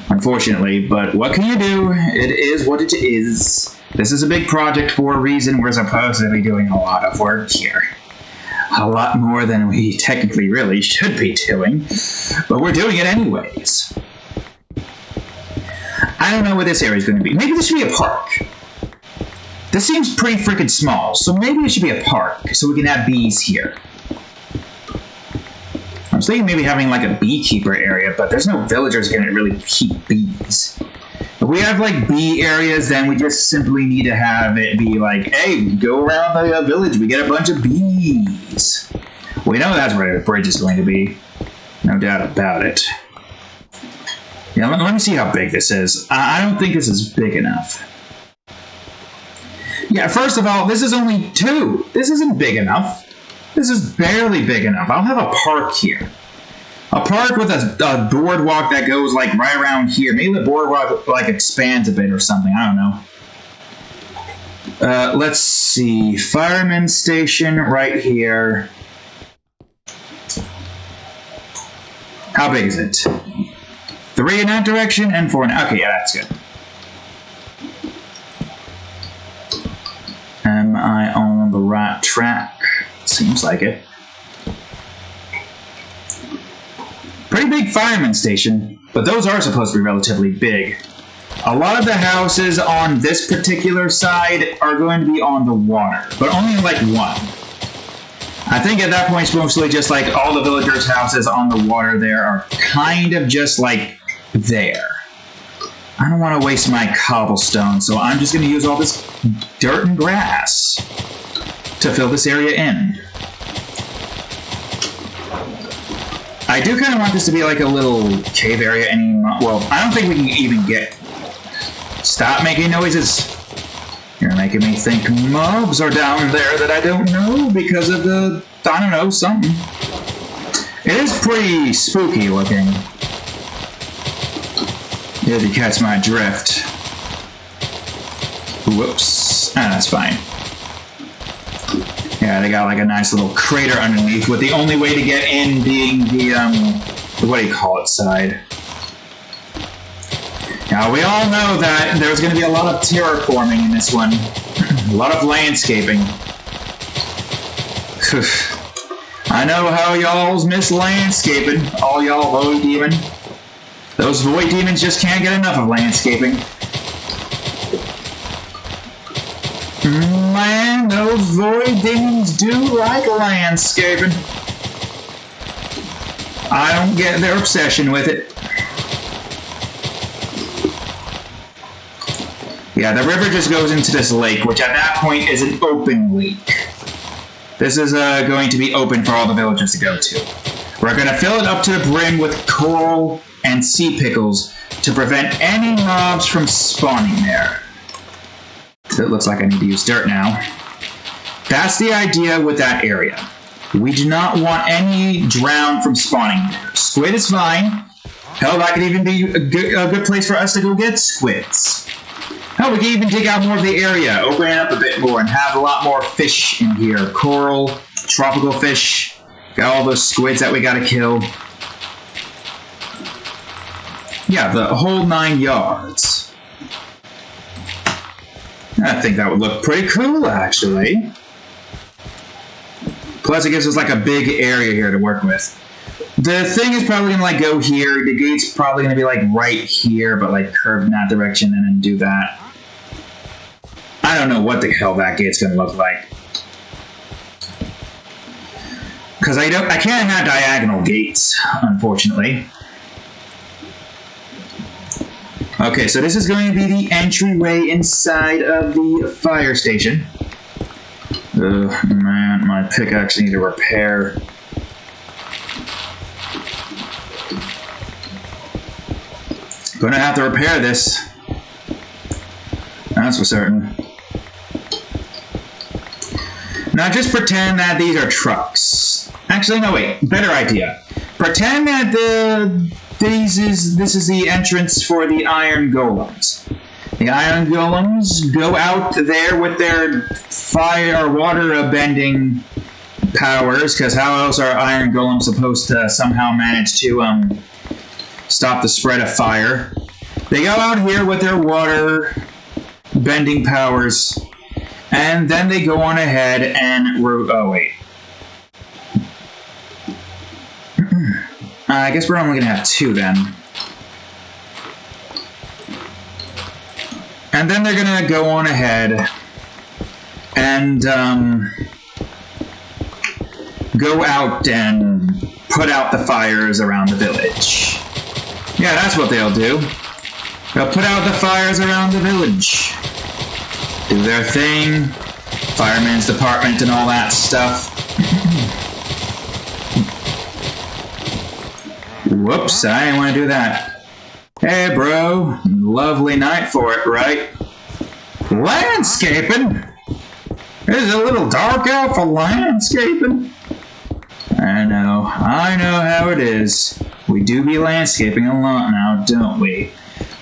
Unfortunately, but what can you do? It is what it is. This is a big project for a reason. We're supposed to be doing a lot of work here. A lot more than we technically really should be doing. But we're doing it anyways. I don't know what this area is going to be. Maybe this should be a park. This seems pretty freaking small, so maybe it should be a park so we can have bees here. I was thinking maybe having like a beekeeper area, but there's no villagers going to really keep bees. If we have like bee areas, then we just simply need to have it be like, hey, go around the village, we get a bunch of bees. We know that's where the bridge is going to be. No doubt about it. Yeah, let me see how big this is. I don't think this is big enough. Yeah, first of all, this is only 2. This isn't big enough. This is barely big enough. I'll have a park here. A park with a boardwalk that goes like right around here. Maybe the boardwalk like expands a bit or something. I don't know. Let's see. Fireman's station right here. How big is it? 3 in that direction and 4 in... Okay, yeah, that's good. Am I on the right track? Seems like it. Pretty big fireman station, but those are supposed to be relatively big. A lot of the houses on this particular side are going to be on the water, but only like one. I think at that point it's mostly just like all the villagers' houses on the water there are kind of just like there. I don't want to waste my cobblestone, so I'm just going to use all this dirt and grass to fill this area in. I do kind of want this to be like a little cave area. Well, I don't think we can even get... Stop making noises. You're making me think mobs are down there that I don't know because of the... I don't know, something. It is pretty spooky looking. If you catch my drift. Whoops. Ah, that's fine. Yeah, they got like a nice little crater underneath with the only way to get in being the, what do you call it, side. Now, we all know that there's going to be a lot of terraforming in this one. A lot of landscaping. I know how y'all's miss landscaping, all y'all void demon. Those void demons just can't get enough of landscaping. Man, those void demons do like landscaping. I don't get their obsession with it. Yeah, the river just goes into this lake, which at that point is an open lake. This is going to be open for all the villagers to go to. We're going to fill it up to the brim with coral and sea pickles to prevent any mobs from spawning there. So it looks like I need to use dirt now. That's the idea with that area. We do not want any drown from spawning there. Squid is fine. Hell, that could even be a good place for us to go get squids. Hell, we can even dig out more of the area, open it up a bit more, and have a lot more fish in here. Coral, tropical fish. Got all those squids that we gotta kill. Yeah, the whole 9 yards. I think that would look pretty cool, actually. Plus, it gives us like a big area here to work with. The thing is probably gonna like go here. The gate's probably gonna be like right here, but like curved in that direction and then do that. I don't know what the hell that gate's gonna look like. Because I can't have diagonal gates, unfortunately. Okay, so this is going to be the entryway inside of the fire station. Man, my pickaxe needs a repair. Gonna have to repair this. That's for certain. Now just pretend that these are trucks. Actually, no, wait. Better idea. Pretend that this is the entrance for the iron golems. The iron golems go out there with their fire or water bending powers, because how else are iron golems supposed to somehow manage to stop the spread of fire? They go out here with their water bending powers, and then they go on ahead and oh wait. I guess we're only gonna have 2 then. And then they're gonna go on ahead and go out and put out the fires around the village. Yeah, that's what they'll do. They'll put out the fires around the village. Do their thing. Fireman's department and all that stuff. Whoops, I didn't want to do that. Hey, bro. Lovely night for it, right? Landscaping? Is it a little dark out for landscaping? I know how it is. We do be landscaping a lot now, don't we?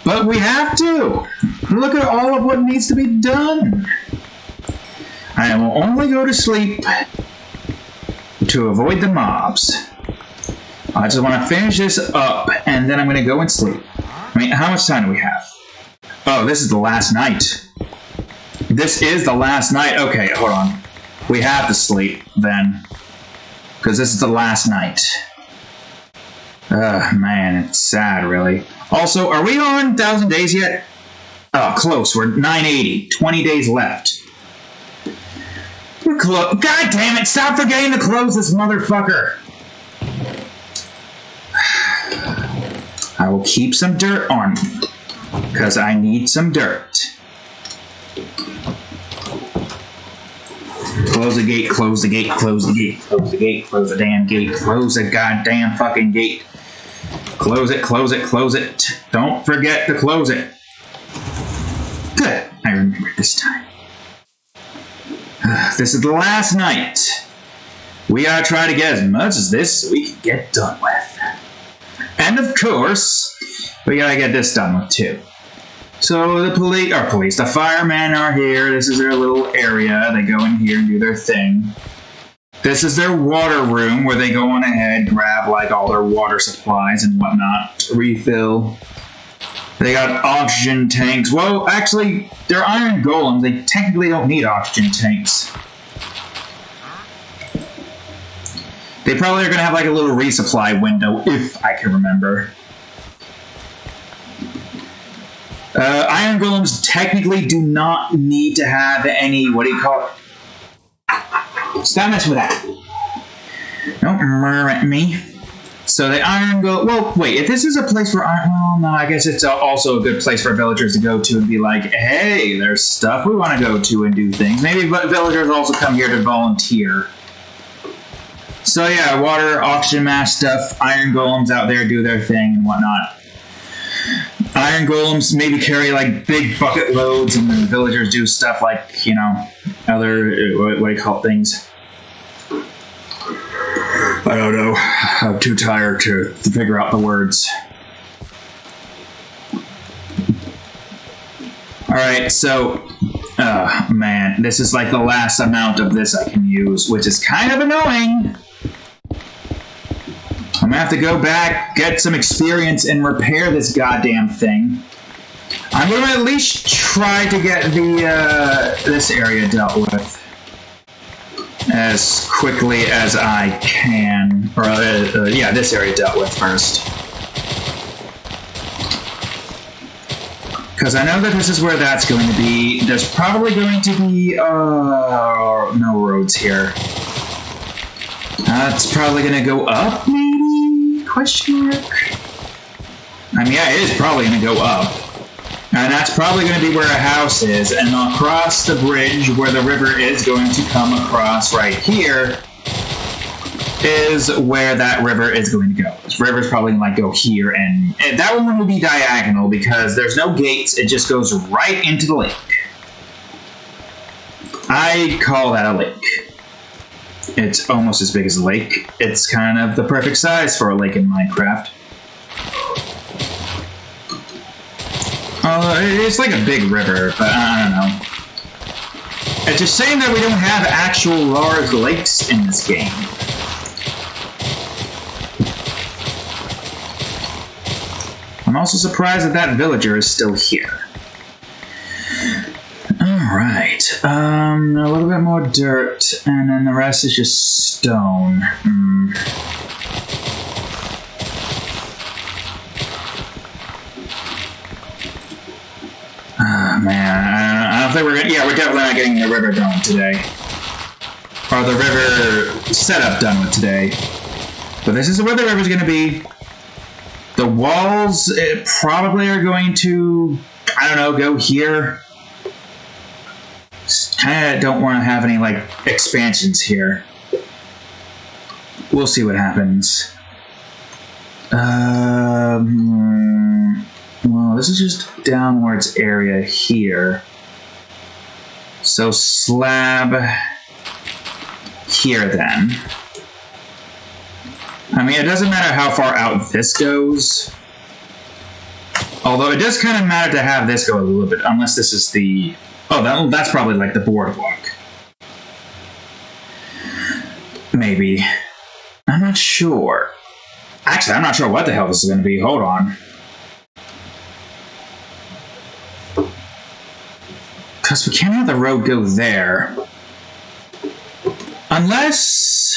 But we have to! Look at all of what needs to be done! I will only go to sleep to avoid the mobs. I just want to finish this up, and then I'm going to go and sleep. I mean, how much time do we have? Oh, this is the last night. This is the last night. Okay, hold on. We have to sleep, then. Because this is the last night. Man, it's sad, really. Also, are we on 1,000 days yet? Oh, close. We're 980. 20 days left. We're close. God damn it! Stop forgetting to close this motherfucker! I will keep some dirt on me. Because I need some dirt. Close the gate, close the gate, close the gate, close the gate, close the damn gate, close the goddamn fucking gate. Close it, close it, close it. Don't forget to close it. Good, I remember this time. This is the last night. We gotta try to get as much as this so we can get done with. And of course, we gotta get this done with too. So the the firemen are here. This is their little area. They go in here and do their thing. This is their water room where they go on ahead, grab like all their water supplies and whatnot, refill. They got oxygen tanks. Well, actually, they're iron golems. They technically don't need oxygen tanks. They probably are going to have like a little resupply window, if I can remember. Iron golems technically do not need to have any, what do you call it? Stop messing with that. Don't murmur at me. So the iron golem, well, wait, if this is a place for iron, well, no, I guess it's also a good place for villagers to go to and be like, hey, there's stuff we want to go to and do things. Maybe villagers also come here to volunteer. So yeah, water, oxygen mask stuff, iron golems out there do their thing and whatnot. Iron golems maybe carry like big bucket loads, and then the villagers do stuff like, you know, other, what do you call it, things? I don't know. I'm too tired to figure out the words. Alright, so, man, this is like the last amount of this I can use, which is kind of annoying. I'm gonna have to go back, get some experience, and repair this goddamn thing. I'm gonna at least try to get the this area dealt with as quickly as I can. Or yeah, this area dealt with first. Because I know that this is where that's going to be. There's probably going to be no roads here. It's probably gonna go up, maybe? Question mark? I mean, yeah, it is probably going to go up. And that's probably going to be where a house is. And across the bridge where the river is going to come across right here is where that river is going to go. This river is probably going to go here. And that one will be diagonal because there's no gates. It just goes right into the lake. I call that a lake. It's almost as big as a lake. It's kind of the perfect size for a lake in Minecraft. It's like a big river, but I don't know. It's a shame that we don't have actual large lakes in this game. I'm also surprised that that villager is still here. Alright, a little bit more dirt, and then the rest is just stone. Man, I don't think we're gonna, yeah, we're definitely not getting the river done today. Or the river setup done with today. But this is where the river's gonna be. The walls probably are going to, I don't know, go here. Kind of don't want to have any, like, expansions here. We'll see what happens. Well, this is just downwards area here. So slab here then. I mean, it doesn't matter how far out this goes. Although it does kind of matter to have this go a little bit, unless this is the... Oh, that's probably like the boardwalk. Maybe. I'm not sure. Actually, I'm not sure what the hell this is going to be. Hold on. Because we can't have the road go there. Unless...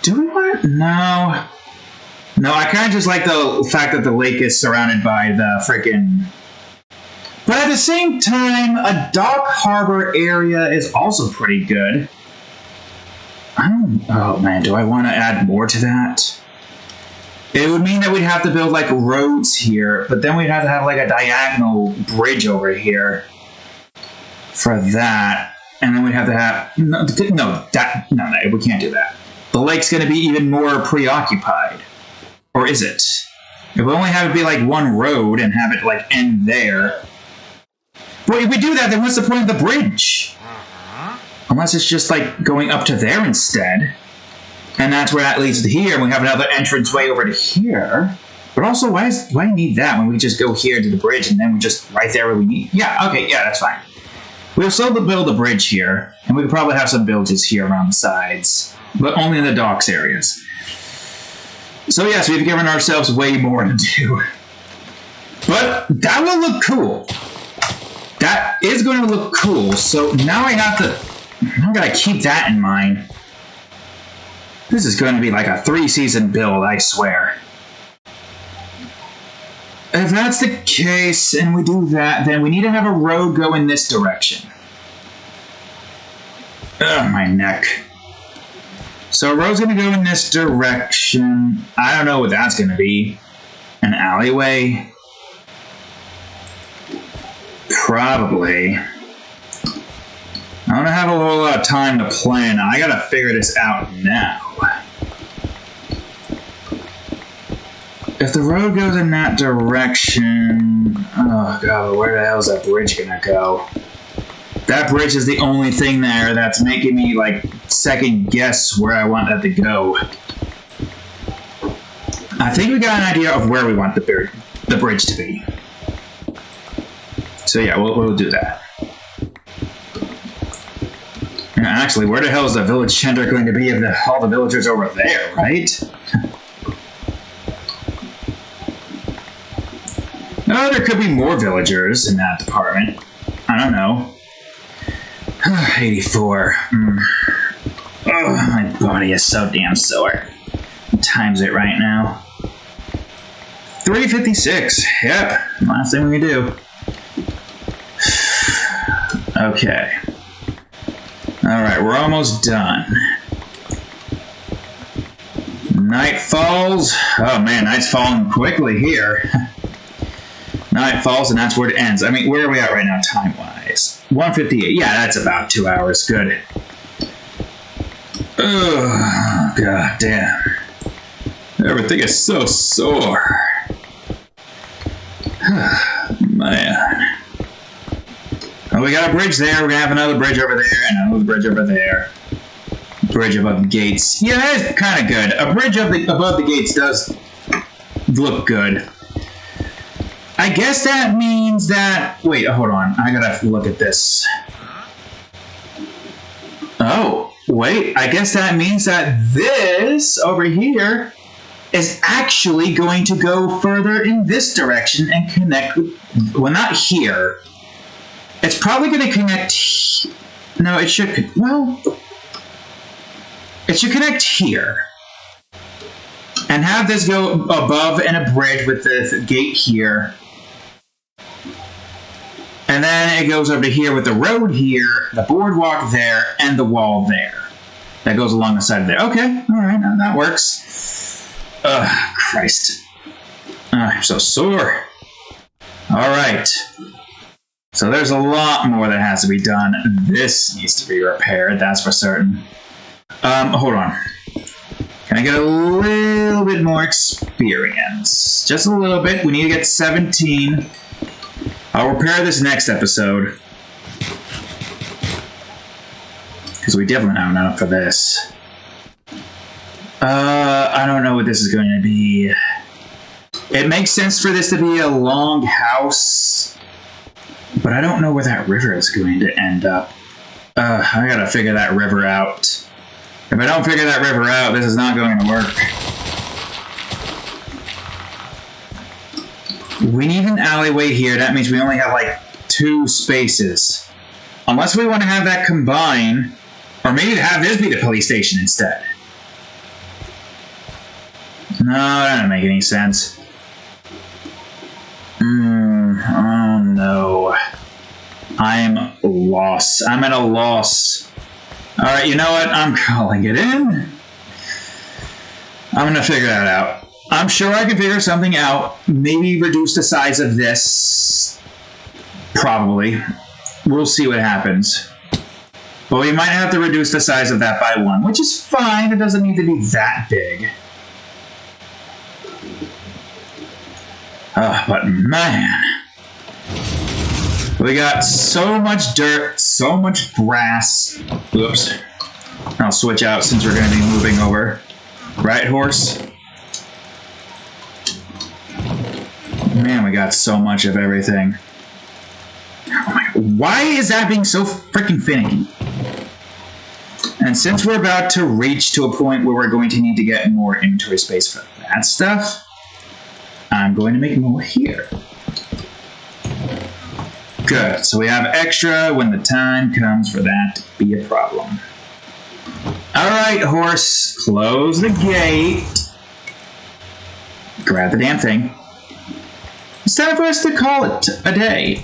Do we want... No. No, I kind of just like the fact that the lake is surrounded by the frickin'... But at the same time, a dock harbor area is also pretty good. Oh man, do I want to add more to that? It would mean that we'd have to build like roads here, but then we'd have to have like a diagonal bridge over here for that. And then we'd have to have... No, we can't do that. The lake's going to be even more preoccupied. Or is it? If we only have it be like one road and have it like end there. But if we do that, then what's the point of the bridge? Unless it's just like going up to there instead. And that's where that leads to here. And we have another entrance way over to here. But also, why need that when we just go here to the bridge and then we're just right there where we need? Yeah, okay, yeah, that's fine. We'll still build a bridge here. And we could probably have some villages here around the sides. But only in the docks areas. So yes, we've given ourselves way more to do. But that will look cool. That is going to look cool. So now I gotta keep that in mind. This is going to be like a 3-season build, I swear. If that's the case, and we do that, then we need to have a road go in this direction. Ugh, my neck. So a road's going to go in this direction. I don't know what that's going to be. An alleyway? Probably. I don't have a whole lot of time to plan. I got to figure this out now. If the road goes in that direction... Oh god, where the hell is that bridge going to go? That bridge is the only thing there that's making me, like, second guess where I want that to go. I think we got an idea of where we want the bridge to be. So yeah, we'll do that. And actually, where the hell is the village center going to be if all the villagers are over there, right? Oh, there could be more villagers in that department. I don't know. 84. Oh, my body is so damn sore. What time's it right now? 3:56. Yep, last thing we can do. Okay. Alright, we're almost done. Night falls. Oh man, night's falling quickly here. Night falls and that's where it ends. I mean, where are we at right now time-wise? 1:58. Yeah, that's about 2 hours. Good. Oh, god damn. Everything is so sore. Man. Well, we got a bridge there. We have another bridge over there and another bridge over there. Bridge above the gates. Yeah, that is kind of good. A bridge above the gates does look good. I guess that means that... Wait, hold on. I gotta look at this. Oh, wait. I guess that means that this over here is actually going to go further in this direction and connect with... Well, not here. It's probably going to connect... No, it should... Well... It should connect here. And have this go above in a bridge with the gate here. And then it goes over to here with the road here, the boardwalk there, and the wall there. That goes along the side of there. Okay, alright, that works. Ugh, Christ. I'm so sore. Alright. So there's a lot more that has to be done. This needs to be repaired, that's for certain. Hold on. Can I get a little bit more experience? Just a little bit. We need to get 17. I'll repair this next episode. Because we definitely don't have enough for this. I don't know what this is going to be. It makes sense for this to be a long house, but I don't know where that river is going to end up. I gotta figure that river out. If I don't figure that river out, this is not going to work. We need an alleyway here. That means we only have like 2 spaces. Unless we want to have that combine, or maybe to have this be the police station instead. No, that doesn't make any sense. Oh no. I'm lost. I'm at a loss. Alright, you know what? I'm calling it in. I'm gonna figure that out. I'm sure I can figure something out. Maybe reduce the size of this. Probably. We'll see what happens. But we might have to reduce the size of that by 1, which is fine. It doesn't need to be that big. But man, we got so much dirt, so much grass. Oops. I'll switch out since we're going to be moving over. Right, horse? Man, we got so much of everything. Oh my God. Why is that being so freaking finicky? And since we're about to reach to a point where we're going to need to get more inventory space for that stuff, I'm going to make more here. Good, so we have extra when the time comes for that to be a problem. Alright, horse, close the gate. Grab the damn thing. It's time for us to call it a day.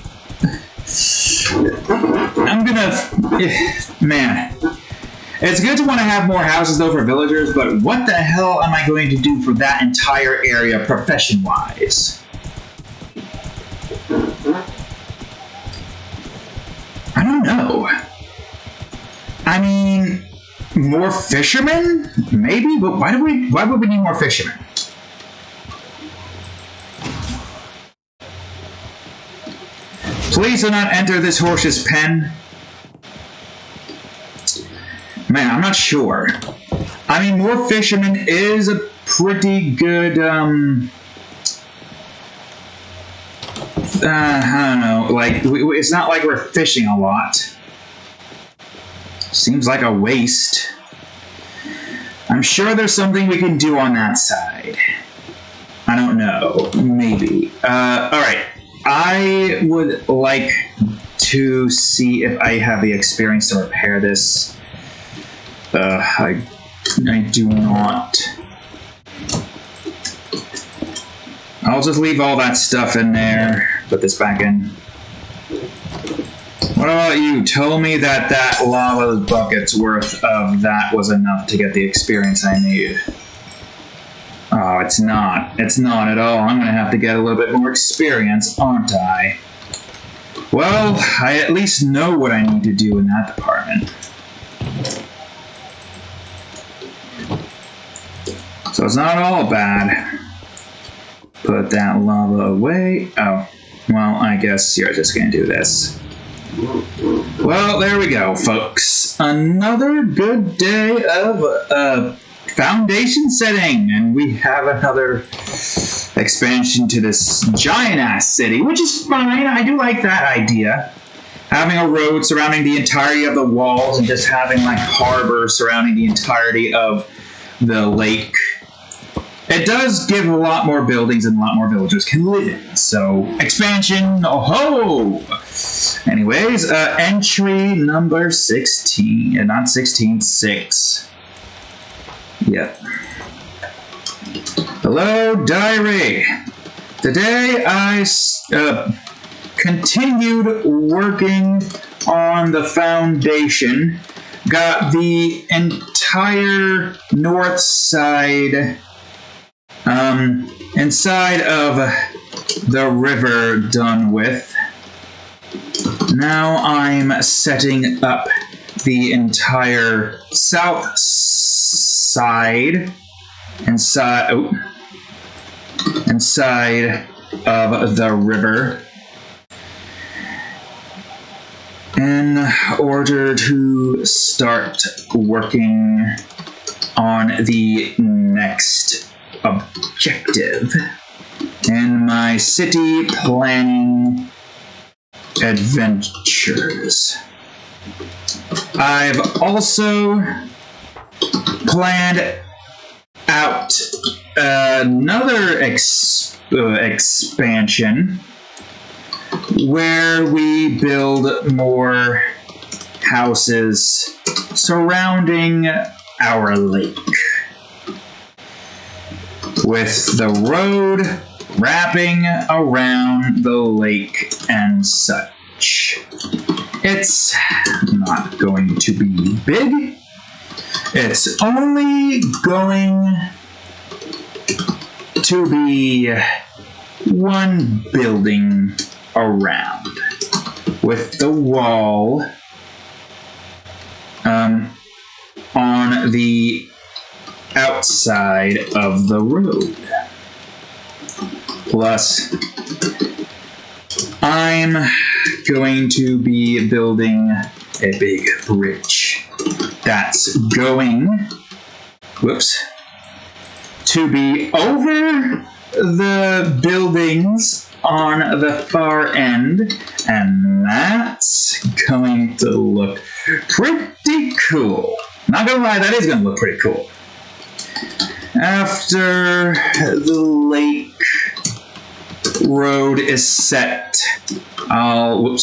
I'm gonna... Man. It's good to want to have more houses, though, for villagers, but what the hell am I going to do for that entire area profession-wise? I don't know. I mean, more fishermen? Maybe, but why would we need more fishermen? Please do not enter this horse's pen. Man, I'm not sure. I mean, more fishermen is a pretty good, I don't know, like, it's not like we're fishing a lot. Seems like a waste. I'm sure there's something we can do on that side. I don't know. Maybe. Alright. I would like to see if I have the experience to repair this. I do not. I'll just leave all that stuff in there. Put this back in. What about you? Tell me that that lava bucket's worth of that was enough to get the experience I need. Oh, it's not. It's not at all. I'm going to have to get a little bit more experience, aren't I? Well, I at least know what I need to do in that department. So it's not all bad. Put that lava away. Oh, well, I guess you're just going to do this. Well, there we go, folks. Another good day of foundation setting, and we have another expansion to this giant-ass city, which is fine. I do like that idea. Having a road surrounding the entirety of the walls and just having, like, harbor surrounding the entirety of the lake. It does give a lot more buildings and a lot more villagers can live in. So, expansion, oh ho! Anyways, entry number 16. Not 16, 6. Yep. Hello, diary. Today I continued working on the foundation. Got the entire north side, inside of the river done with. Now I'm setting up the entire south side, inside of the river, in order to start working on the next objective in my city planning adventures. I've also planned out another expansion where we build more houses surrounding our lake, with the road wrapping around the lake and such. It's not going to be big. It's only going to be one building around, with the wall on the outside of the road. Plus, I'm going to be building a big bridge that's going, to be over the buildings on the far end, and that's going to look pretty cool. Not gonna lie, that is gonna look pretty cool. After the lake road is set, I'll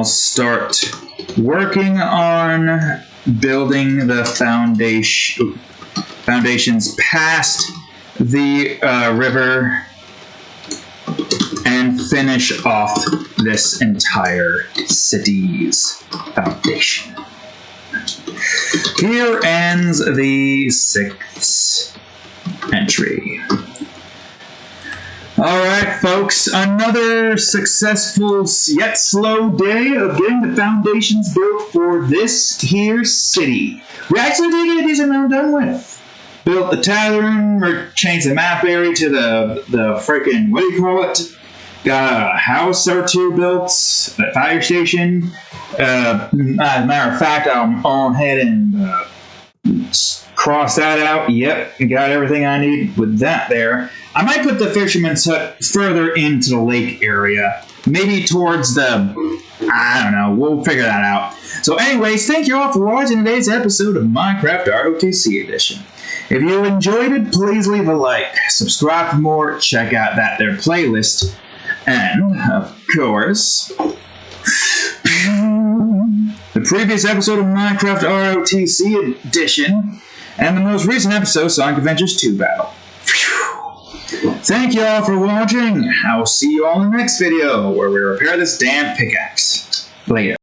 start working on building the foundations past the river and finish off this entire city's foundation. Here ends the 6th entry. Alright folks, another successful yet slow day of getting the foundations built for this here city. We actually did get a decent amount done with. Built the tavern, or changed the map area to the freaking, what do you call it? Got a house or two built, a fire station. As a matter of fact, I'm on ahead and cross that out. Yep, got everything I need with that there. I might put the fisherman's hut further into the lake area. Maybe towards the, I don't know, we'll figure that out. So anyways, thank you all for watching today's episode of Minecraft ROTC Edition. If you enjoyed it, please leave a like, subscribe for more, check out that their playlist, and, of course, the previous episode of Minecraft ROTC Edition, and the most recent episode, Sonic Adventures 2 Battle. Thank you all for watching. I will see you all in the next video, where we repair this damn pickaxe. Later.